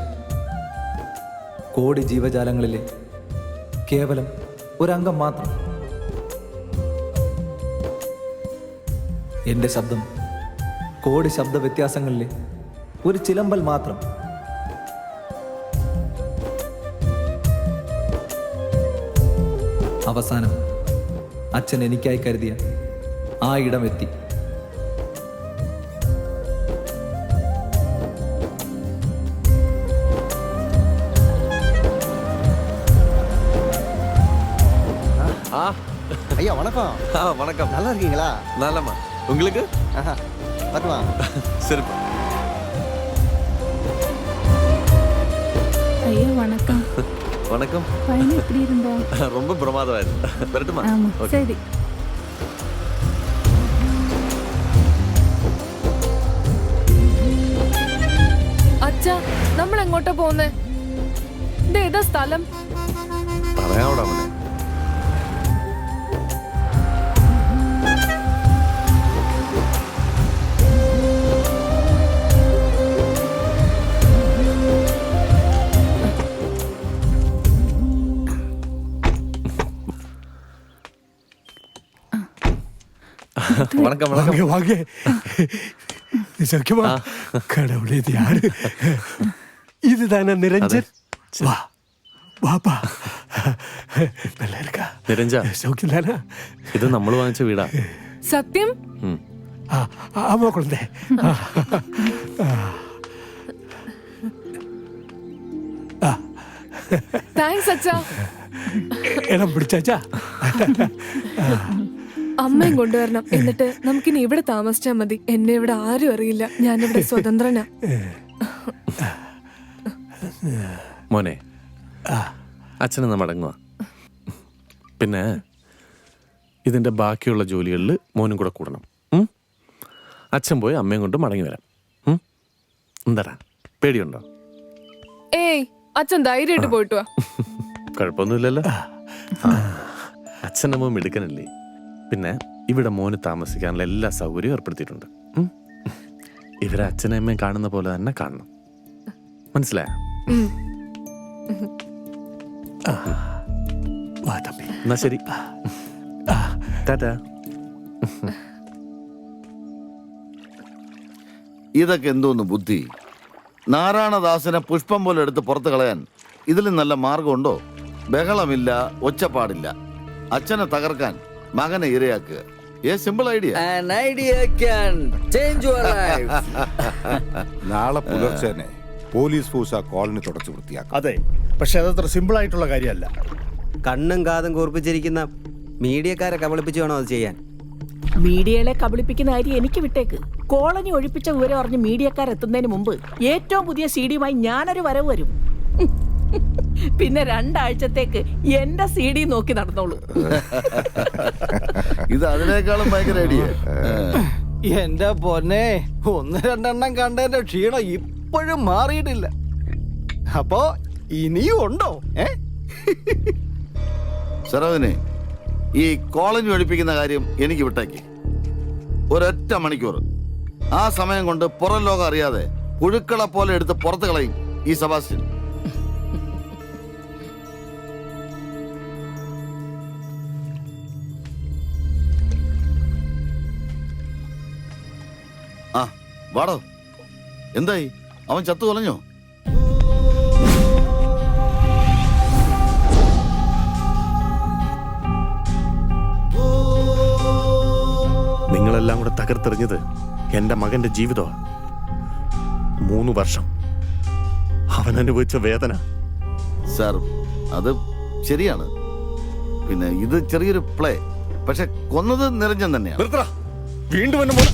Speaker 16: കോടി ജീവജാലങ്ങളിലെ കേവലം ഒരംഗം മാത്രം. എൻ്റെ ശബ്ദം കോടി ശബ്ദ വ്യത്യാസങ്ങളിലെ ഒരു ചിലമ്പൽ മാത്രം. അവസാനം അച്ഛൻ എനിക്കായി കരുതിയ ആ ഇടമെത്തി.
Speaker 11: ஐயா வணக்கம்.
Speaker 1: வணக்கம்.
Speaker 11: நல்லா இருக்கீங்களா?
Speaker 1: நல்லம்மா. உங்களுக்கு?
Speaker 11: வரட்டுமா?
Speaker 1: சரிப்பா.
Speaker 12: ஐயா வணக்கம்.
Speaker 1: வணக்கம்.
Speaker 12: பையன் எப்படி இருந்தா?
Speaker 1: ரொம்ப பிரமாதமாയിരുന്നു. வரட்டுமா?
Speaker 12: சரி.
Speaker 9: അച്ഛാ, നമ്മൾ എങ്ങോട്ടാ പോകുന്നേ? ഇത് ഏതാ സ്ഥലം?
Speaker 1: പറയാവടാ മോനെ. வணக்கம்
Speaker 23: வாங்க வாங்க. சௌக்கியமா? கடவுளே, இது யாரு? இதுதானே நிரஞ்சன்? வா വാപ്പാ, நல்லா இருக்கா?
Speaker 1: നിരഞ്ജ,
Speaker 23: சௌக்கியம் தானே?
Speaker 1: ഇത് നമ്മൾ വാങ്ങിച്ച വീടാ.
Speaker 9: സത്യം?
Speaker 23: ஆமா குழந்தை.
Speaker 9: താങ്ക്സ് അച്ഛാ.
Speaker 23: ഇടം പിടിച്ചാച്ചാ?
Speaker 9: അമ്മയും കൊണ്ടുവരണം. എന്നിട്ട് നമുക്കിനി ഇവിടെ താമസിച്ചാ മതി. എന്നെ ഇവിടെ ആരും അറിയില്ല. ഞാനിവിടെ സ്വതന്ത്രനാ.
Speaker 1: മോനെ, അച്ഛനെന്നാ മടങ്ങുക. പിന്നെ ഇതിൻ്റെ ബാക്കിയുള്ള ജോലികളിൽ മോനും കൂടെ കൂടണം. അച്ഛൻ പോയി അമ്മയും കൊണ്ട് മടങ്ങി വരാം. എന്താടാ, പേടിയുണ്ടോ?
Speaker 9: ഏയ്, അച്ഛൻ ധൈര്യമായിട്ട് പോയിട്ട് വാ.
Speaker 1: കുഴപ്പമൊന്നുമില്ലല്ലോ. അച്ഛനമ്മ മിടുക്കനല്ലേ. പിന്നെ ഇവിടെ മോന് താമസിക്കാനുള്ള എല്ലാ സൗകര്യവും ഏർപ്പെടുത്തിയിട്ടുണ്ട്. ഇവരെ അച്ഛനും അമ്മയും കാണുന്ന പോലെ തന്നെ കാണണം. മനസ്സിലായ?
Speaker 23: വാ തമ്പി.
Speaker 1: എന്നാ ശരി, ടാറ്റാ.
Speaker 8: ഇതൊക്കെ എന്തോന്ന് ബുദ്ധി? നാരായണദാസിനെ പുഷ്പം പോലെ എടുത്ത് പുറത്ത് കളയാൻ ഇതിലും നല്ല മാർഗമുണ്ടോ? ബഹളമില്ല, ഒച്ചപ്പാടില്ല, അച്ഛനെ തകർക്കാൻ മകനെ ഇരയാക്കുക. Simple idea.
Speaker 21: നാളെ പുലർച്ചെ തന്നെ പോലീസ് ഫോഴ്സ് ആ കോളനി തുടച്ച് വൃത്തിയാക്കും.
Speaker 18: അതെ, പക്ഷെ അതത്ര സിമ്പിൾ ആയിട്ടുള്ള കാര്യമല്ല.
Speaker 11: കണ്ണും കാതും കൂർപ്പിച്ചിരിക്കുന്ന മീഡിയക്കാരെ കബളിപ്പിച്ച് വേണോ അത് ചെയ്യാൻ?
Speaker 10: മീഡിയകളെ കബളിപ്പിക്കുന്ന കാര്യം എനിക്ക് വിട്ടേക്ക്. കോളനി ഒഴിപ്പിച്ച വിവരം അറിഞ്ഞ് മീഡിയക്കാരെത്തുന്നതിന് മുമ്പ് ഏറ്റവും പുതിയ CD-യുമായി ഞാനൊരു വരവ് വരും. പിന്നെ 2 ആഴ്ചത്തേക്ക് എന്റെ CD നോക്കി നടന്നോളൂ.
Speaker 8: ഇത് അതിനേക്കാളും ഭയങ്കര ഐഡിയ.
Speaker 3: എന്റെ പൊന്നെ, 1-2 എണ്ണം കണ്ടതിന്റെ ക്ഷീണം ഇപ്പോഴും മാറിയിട്ടില്ല. അപ്പോ ഇനിയും ഉണ്ടോ?
Speaker 8: സരോജിനി, ഈ കോളനി ഒഴിപ്പിക്കുന്ന കാര്യം എനിക്ക് വിട്ടേക്ക്. ഒരൊറ്റ മണിക്കൂർ. ആ സമയം കൊണ്ട് പുറം ലോകം അറിയാതെ പുഴുക്കളെ പോലെ എടുത്ത് പുറത്ത് കളയും ഈ സെബാസ്റ്റ്യൻ. ആ വാടോ, എന്തായി? അവൻ ചത്തു കൊലഞ്ഞോ?
Speaker 1: നിങ്ങളെല്ലാം കൂടെ തകർത്തെറിഞ്ഞത് എൻ്റെ മകന്റെ ജീവിതമാണ്. 3 വർഷം അവൻ അനുഭവിച്ച വേദന.
Speaker 8: സാർ, അത് ശരിയാണ്. പിന്നെ ഇത് ചെറിയൊരു പ്ലേ, പക്ഷെ കൊന്നത് നിരഞ്ജൻ തന്നെയാണ്.
Speaker 1: വീണ്ടും എന്നെ മോനെ.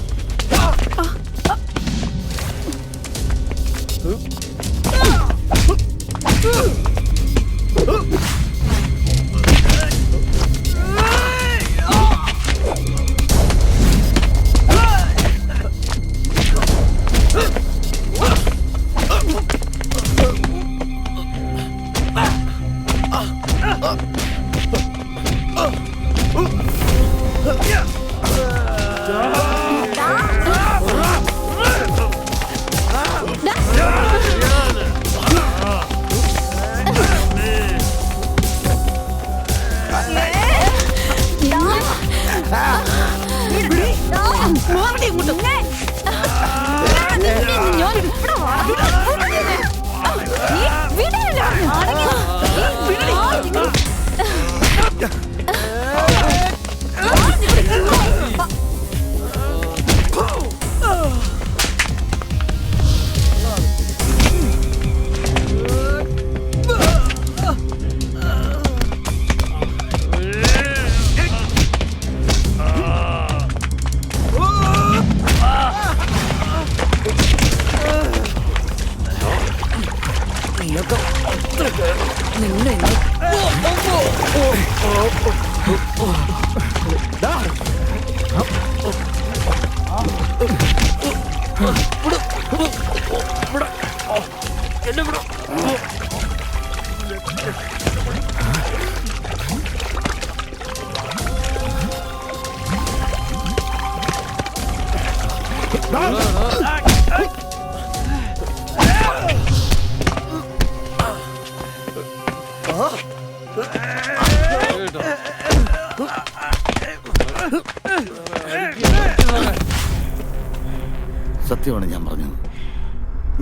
Speaker 8: സത്യമാണ് ഞാൻ പറഞ്ഞത്.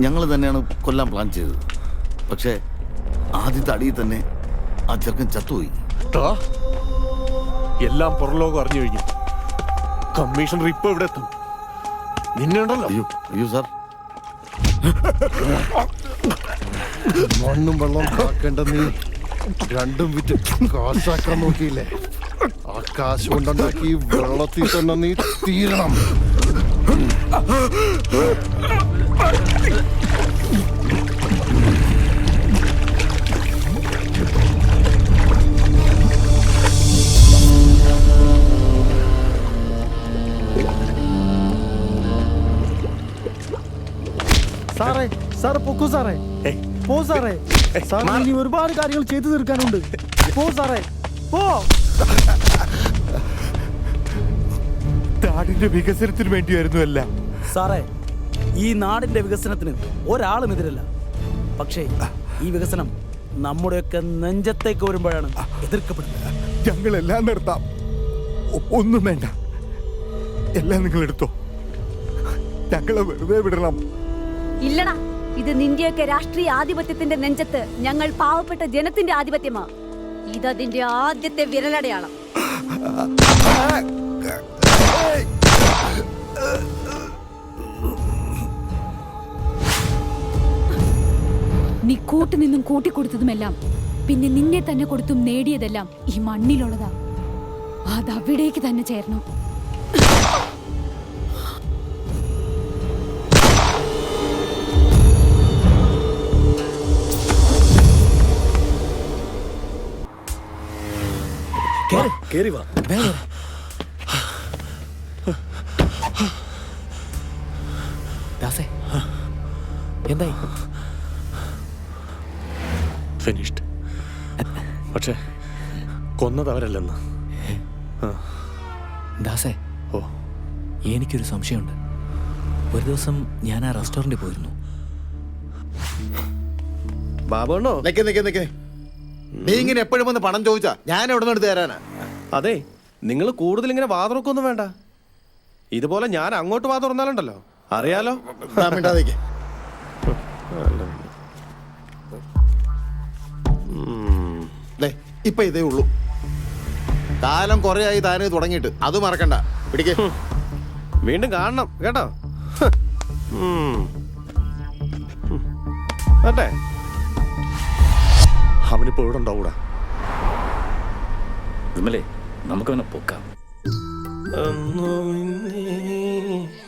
Speaker 8: ഞങ്ങൾ തന്നെയാണ് കൊല്ലാൻ പ്ലാൻ ചെയ്തത്. പക്ഷേ ആദ്യത്തെ അടിയിൽ തന്നെ ആ ചെറുക്കൻ ചത്തുപോയി.
Speaker 1: എല്ലാം പുറംലോകം അറിഞ്ഞു കഴിഞ്ഞു. കമ്മീഷണർ ഇപ്പൊ ഇവിടെ എത്തും. നിന്നുണ്ടല്ലോ.
Speaker 8: അയ്യോ സാർ,
Speaker 21: മണ്ണും വെള്ളം കാക്കേണ്ട നീ രണ്ടും വിറ്റ് കാശാക്കാൻ നോക്കിയില്ലേ? ആ കാശ് കൊണ്ടുണ്ടാക്കി വെള്ളത്തിൽ തന്നെ നീ തീരണം.
Speaker 5: സാറേ, സാർ പൊക്കോ സാറേ. പോ സാറേ. സാർ ഇനി ഒരുപാട് കാര്യങ്ങൾ ചെയ്തു തീർക്കാനുണ്ട്. പോ സാറേ, പോ.
Speaker 21: നാടിന്റെ വികസനത്തിന് വേണ്ടിയായിരുന്നു എല്ലാം.
Speaker 3: സാറേ, ഈ നാടിന്റെ വികസനത്തിന് ഒരാളും എതിരല്ല.
Speaker 14: പക്ഷേ ഈ വികസനം നമ്മുടെയൊക്കെ നെഞ്ചത്തേക്ക് വരുമ്പോഴാണ് എതിർക്കപ്പെടുന്നത്.
Speaker 21: ഞങ്ങളെല്ലാം നിർത്താം, ഒന്നും വേണ്ട, എല്ലാം നിങ്ങൾ എടുത്തോ, ഞങ്ങളെ വെറുതെ വിടണം.
Speaker 12: ഇല്ലടാ, ഇത് നിന്റെയൊക്കെ രാഷ്ട്രീയ ആധിപത്യത്തിന്റെ നെഞ്ചത്ത് ഞങ്ങൾ പാവപ്പെട്ട ജനത്തിന്റെ ആധിപത്യമാ. ഇതതിന്റെ ആദ്യത്തെ വിരലടയാളം.
Speaker 6: നീ കൂട്ടുനിന്നും കൂട്ടിക്കൊടുത്തതുമെല്ലാം പിന്നെ നിന്നെ തന്നെ കൊടുത്തും നേടിയതെല്ലാം ഈ മണ്ണിലുള്ളതാ. അതവിടേക്ക് തന്നെ ചേരണം.
Speaker 14: കേറി വാ. ദാസേ, എന്തായി?
Speaker 1: ഫിനിഷ്ഡ്. പക്ഷേ കൊന്നതവരല്ലെന്ന്.
Speaker 4: ദാസേ, എനിക്കൊരു സംശയമുണ്ട്. ഒരു ദിവസം ഞാൻ ആ റെസ്റ്റോറൻറ്റിൽ പോയിരുന്നു.
Speaker 19: ബാബുണ്ണോ, നിക്ക്. നീ ഇങ്ങനെ എപ്പോഴും വന്ന് പണം ചോദിച്ചാ ഞാൻ എവിടെ നിന്ന് എടുത്ത് തരാനാ?
Speaker 24: അതെ, നിങ്ങൾ കൂടുതൽ ഇങ്ങനെ വാതുറക്കൊന്നും വേണ്ട. ഇതുപോലെ ഞാൻ അങ്ങോട്ട് വാതുറന്നാലുണ്ടല്ലോ, അറിയാലോ.
Speaker 19: മിണ്ടാതിരിക്ക്. ഇപ്പൊ ഇതേ ഉള്ളൂ. കാലം കുറേ ആയി താനെ തുടങ്ങിയിട്ട്, അത് മറക്കണ്ട. പിടിക്കേ,
Speaker 24: വീണ്ടും കാണണം കേട്ടോ. അതെ,
Speaker 1: അവനിപ്പോ ഇവിടെ ഉണ്ടാവൂടാ.
Speaker 22: വിമലേ, നമുക്കവനെ പൊക്കാം.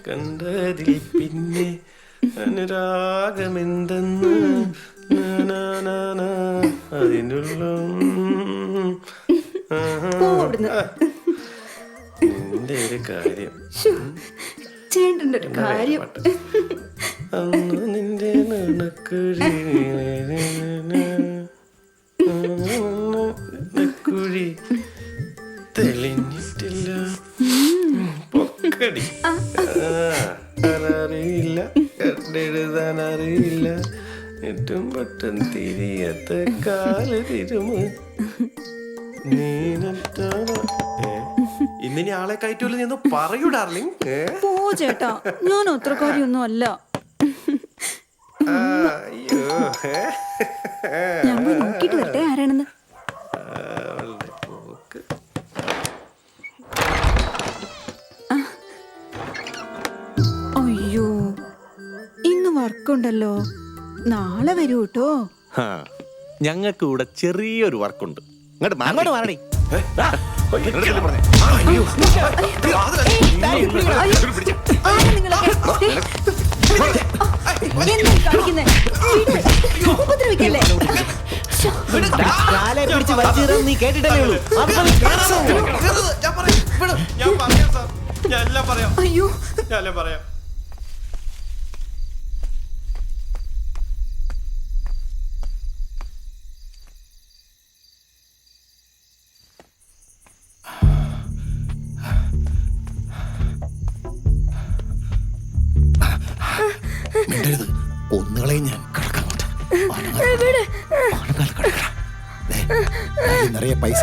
Speaker 1: കണ്ടതിൽ പിന്നെ അനുരാഗമെന്തെന്ന് അതിനുള്ള നിന്റെ ഒരു കാര്യം,
Speaker 12: ചേട്ടൻ്റെ ഒരു കാര്യം.
Speaker 1: അന്ന് നിന്റെ നുണക്കുഴി തെളിഞ്ഞിട്ടില്ല, പൊക്കടി അറിയില്ല, കണ്ടെഴുതാൻ അറിയില്ല, ഏറ്റവും പെട്ടെന്ന് തിരിയത്ത കാല് തിരുമ ഇന്നിനി ആളെ കയറ്റൂല നീ പറയൂ ഡാർലിംഗ്.
Speaker 12: പോ ചേട്ടാ, ഞാൻ അത്ര കാര്യമൊന്നും അല്ല. ഞാൻ പോയി നോക്കിട്ട് വരട്ടെ ആരാണെന്ന്. അയ്യോ, ഇന്ന് വർക്കുണ്ടല്ലോ, നാളെ വരൂ കേട്ടോ.
Speaker 1: ഞങ്ങൾക്ക് ഇവിടെ ചെറിയൊരു വർക്കുണ്ട്.
Speaker 4: അങ്ങോട്ട് മാറടി. നീ കേട്ടിട്ടല്ലേ ഉള്ളൂ.
Speaker 12: അയ്യോ,
Speaker 1: പറയാം.
Speaker 19: ഒന്നുകളെയും ഞാൻ കിടക്കാങ്ങോട്ട് നിറയെ പൈസ,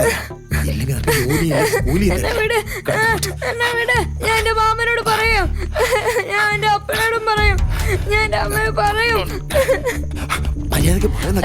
Speaker 12: ഞാൻ എന്റെ മാമനോട് പറയും, ഞാൻ എന്റെ അപ്പനോടും പറയും, ഞാൻ എന്റെ അമ്മയോട് പറയും.
Speaker 19: മര്യാദക്ക് പറയുന്ന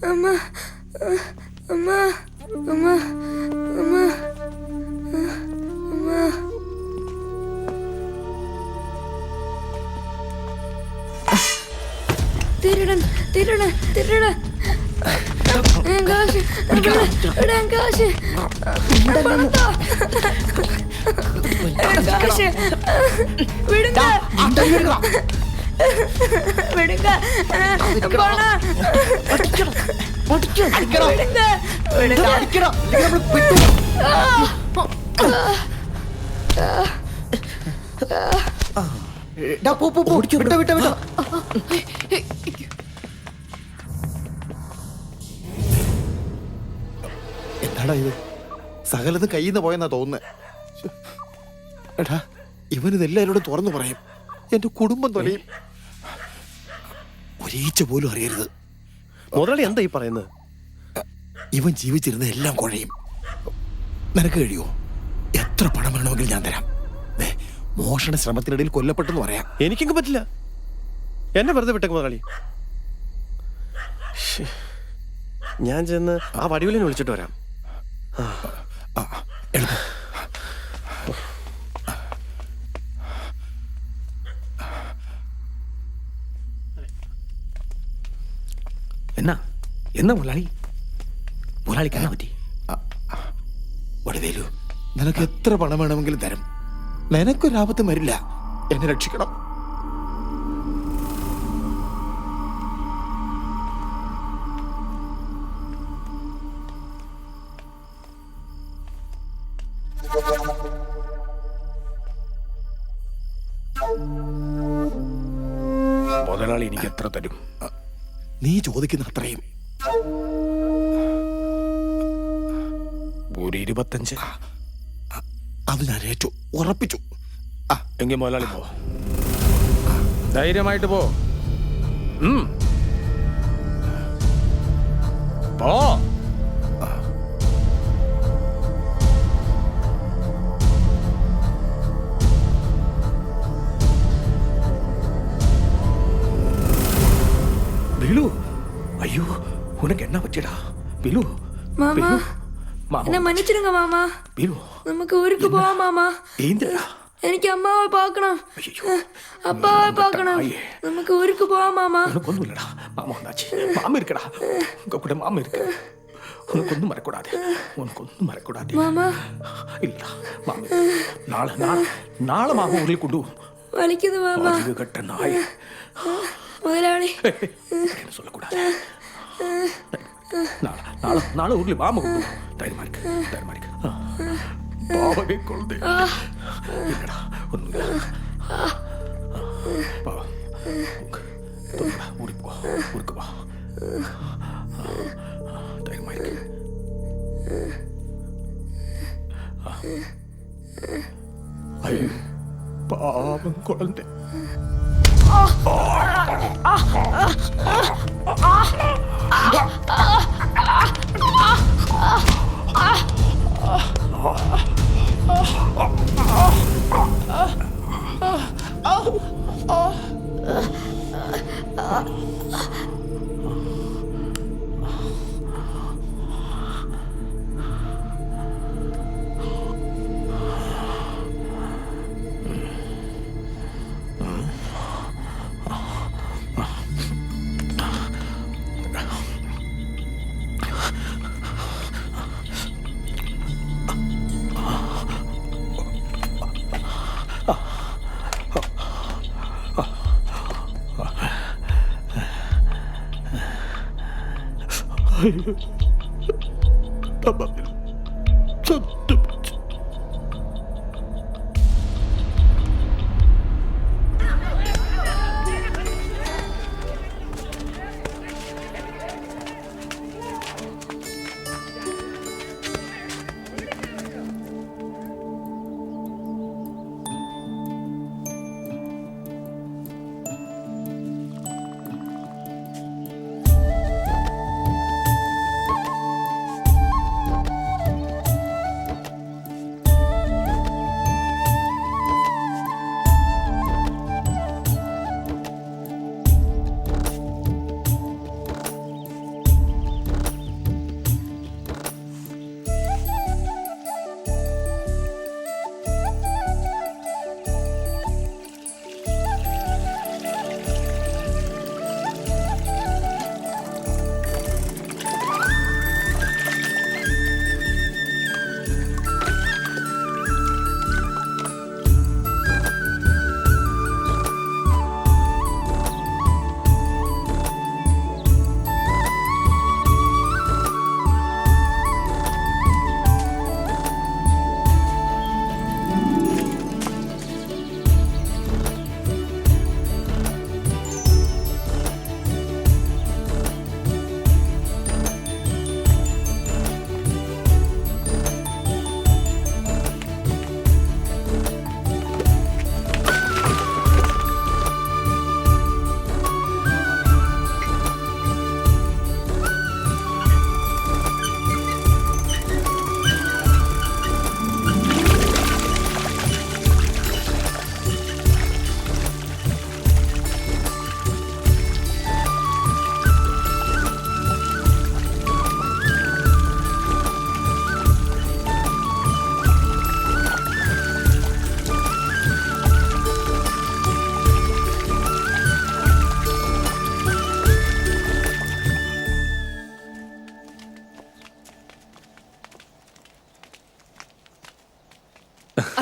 Speaker 12: അമ്മ അമ്മ അമ്മ അമ്മ അമ്മ. തിരുടൻ തിരുടൻ തിരുടൻ. കാശ് ഇടാൻ കാശ് കാശ് വിടുക വിടുക
Speaker 19: എന്താടാ ഇത്? സകലത് കയ്യിൽ നിന്ന് പോയെന്നാ തോന്നുന്നത്. എടാ, ഇവനിത് എല്ലാവരോടും തുറന്നു പറയും. എന്റെ കുടുംബം തൊലയും. ഒരീച്ച പോലും അറിയരുത്.
Speaker 24: മുതലാളി എന്താ ഈ പറയുന്നത്?
Speaker 19: ഇവൻ ജീവിച്ചിരുന്ന എല്ലാം കുഴയും. നിനക്ക് കഴിയുമോ? എത്ര പണം വേണമെങ്കിലും ഞാൻ തരാം. മോഷണ ശ്രമത്തിനിടയിൽ കൊല്ലപ്പെട്ടെന്ന് പറയാം.
Speaker 24: എനിക്കെങ്കിൽ പറ്റില്ല. എന്നെ വെറുതെ വിട്ടേക്ക് മുതലാളി. ഞാൻ ചെന്ന് ആ വടിവിലിനെ വിളിച്ചിട്ട് വരാം.
Speaker 23: എന്നാ മുതലാളി? മുതലാളിക്ക് എന്നാ പറ്റി?
Speaker 19: വടിവേലു, നിനക്ക് എത്ര പണം വേണമെങ്കിലും തരും. നിനക്കൊരാപത്തും വരില്ല. എന്നെ രക്ഷിക്കണം.
Speaker 23: മുതലാളി എനിക്ക് എത്ര തരും?
Speaker 19: നീ ചോദിക്കുന്ന അത്രയും.
Speaker 23: ഒരു 25.
Speaker 19: അത് ഞാൻ ഏറ്റു, ഉറപ്പിച്ചു.
Speaker 23: എങ്കിൽ മുതലാളി പോ, ധൈര്യമായിട്ട് പോ. പോ. பிலு, ஐயோ உனக்கு என்ன பச்சடா? பிலு,
Speaker 17: மாமா,
Speaker 23: மாமா,
Speaker 17: என்ன மன்னிச்சிடுங்க மாமா.
Speaker 23: பிலு,
Speaker 17: നമുക്ക് ഊருக்கு പോവാം മാമാ.
Speaker 23: ஏந்தடா.
Speaker 17: എനിക്ക് അമ്മാവെ பார்க்கணும், அப்பாவை பார்க்கணும். നമുക്ക് ഊருக்கு പോവാം മാമാ.
Speaker 23: உனக்கு ஒன்றும் இல்லடா. மாமா வந்தாச்சு. மாமா இருக்கடா. உங்க கூட மாமா இருக்கு. உனக்கு ஒன்றும் மறக்கூடாது. உனக்கு ஒன்றும் மறக்கூடாது.
Speaker 17: மாமா
Speaker 23: இல்லடா. மாமா நாளை மாமா ஊரில் கொண்டு
Speaker 17: வலிக்குது மாமா.
Speaker 23: அறிவு கட்ட நாய்.
Speaker 17: முதலாளி
Speaker 23: என்ன சொல்லக்கூடாது. நாளை ஊரில் மாமா கொண்டு தைரியமா இருக்கு. தைரியமா இருக்கு. பாவகை குழந்தை. இல்லடா, ஒன்றும் இல்லை. ஊருக்கு போ. ஊருக்கு வா. தைரியமா இருக்கு. ஐயோ, பாவம் குழந்தை.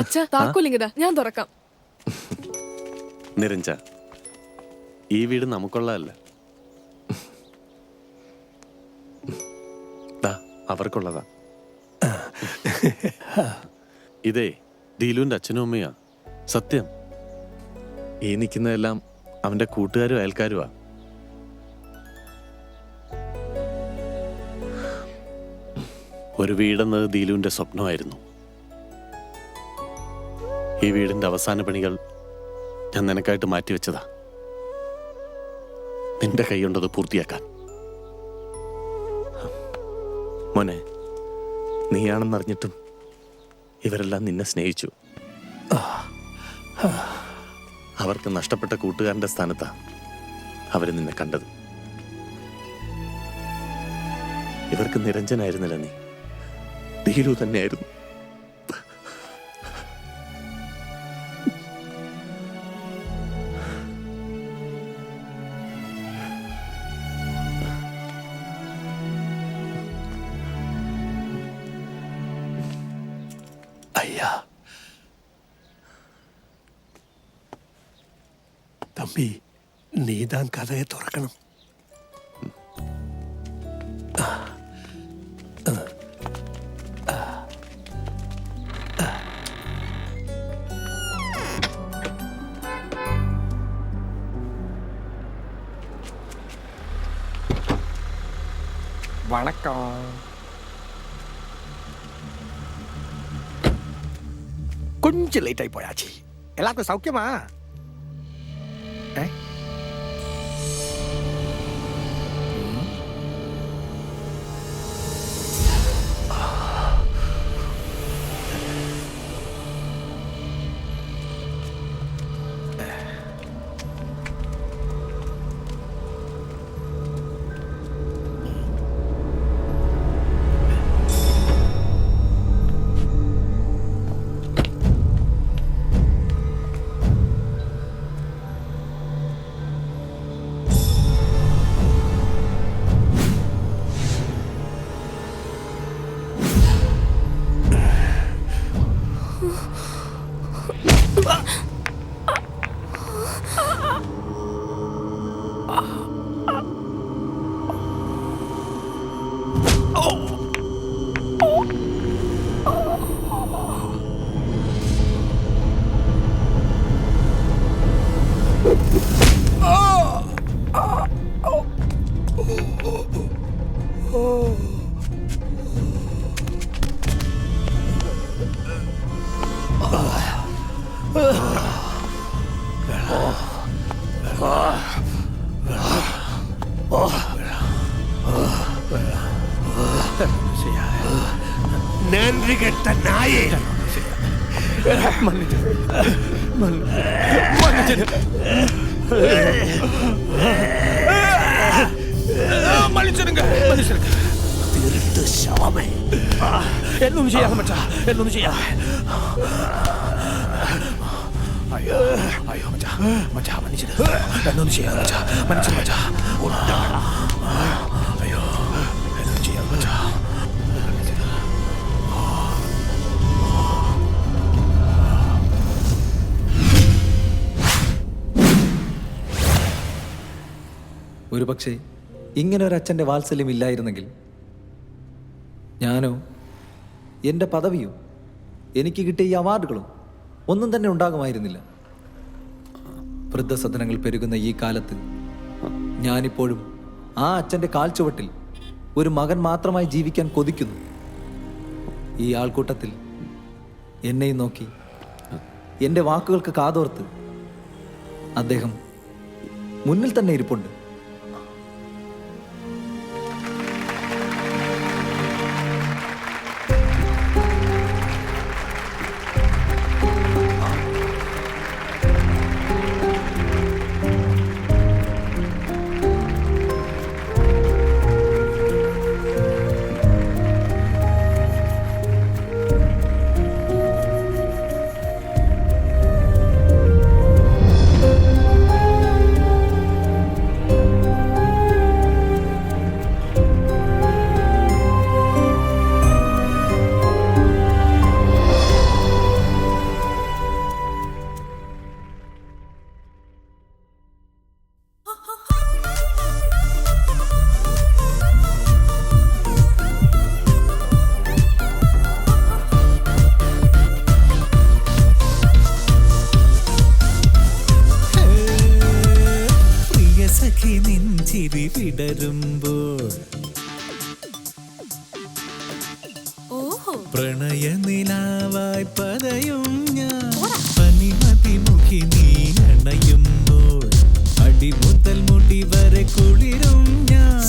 Speaker 17: അച്ഛാ താക്കോലിങ്ങതാ, ഞാൻ തുറക്കാം.
Speaker 1: നിരഞ്ജ, ഈ വീട് നമുക്കുള്ളതല്ല, അവർക്കുള്ളതാ. ഇതേ ദീലുവിന്റെ അച്ഛനും അമ്മയാ. സത്യം, ഈ നിൽക്കുന്നതെല്ലാം അവന്റെ കൂട്ടുകാരും അയൽക്കാരുമാ. ഒരു വീടെന്നത് ദീലുവിന്റെ സ്വപ്നമായിരുന്നു. ഈ വീടിന്റെ അവസാന പണികൾ ഞാൻ നിനക്കായിട്ട് മാറ്റിവെച്ചതാ, നിന്റെ കൈയുണ്ടത് പൂർത്തിയാക്കാൻ. മോനെ, നീയാണെന്നറിഞ്ഞിട്ടും ഇവരെല്ലാം നിന്നെ സ്നേഹിച്ചു. അവർക്ക് നഷ്ടപ്പെട്ട കൂട്ടുകാരന്റെ സ്ഥാനത്താ അവര് നിന്നെ കണ്ടത്. ഇവർക്ക് നിരഞ്ജനായിരുന്നില്ല നീ, ദീലു തന്നെയായിരുന്നു.
Speaker 19: ஐயா, தம்பி, நீதான் கதையை திறக்கணும்.
Speaker 2: வணக்கம்.
Speaker 19: கொஞ்சம் லேட் ஆகி போயாச்சு. எல்லாருக்கும் சௌக்கியமா? நன்றி கெட்ட நாயே, திருட்டு சவமே, എന്നൊന്നും ചെയ്യാതെ മച്ചാ, എന്നൊന്നും ചെയ്യാതെ. അയ്യോ അയ്യോ മച്ചാ, മച്ചാ മനുഷ്യര് എന്നൊന്നും ചെയ്യാതെ മച്ചാ, മനുഷ്യർ മച്ചാ ഉണ്ടാടാ. അയ്യോ എന്നൊന്നും ചെയ്യാതെ മച്ചാ.
Speaker 16: ഒരു പക്ഷേ ഇങ്ങനെ ഒരു അച്ഛൻ്റെ വാത്സല്യം ഇല്ലായിരുന്നെങ്കിൽ ഞാനോ എൻ്റെ പദവിയോ എനിക്ക് കിട്ടിയ ഈ അവാർഡുകളും ഒന്നും തന്നെ ഉണ്ടാകുമായിരുന്നില്ല. വൃദ്ധസദനങ്ങൾ പെരുകുന്ന ഈ കാലത്ത് ഞാനിപ്പോഴും ആ അച്ഛൻ്റെ കാൽച്ചുവട്ടിൽ ഒരു മകൻ മാത്രമായി ജീവിക്കാൻ കൊതിക്കുന്നു. ഈ ആൾക്കൂട്ടത്തിൽ എന്നെയും നോക്കി എൻ്റെ വാക്കുകൾക്ക് കാതോർത്ത് അദ്ദേഹം മുന്നിൽ തന്നെ ഇരിപ്പുണ്ട്.
Speaker 7: വിടരുമ്പോൾ പ്രണയനിലാവായി പതയും ഞാൻ പനിമതിമുഖി നീ അണയുമ്പോൾ അടിമുതൽ മുടി വരെ കുളിരും ഞാൻ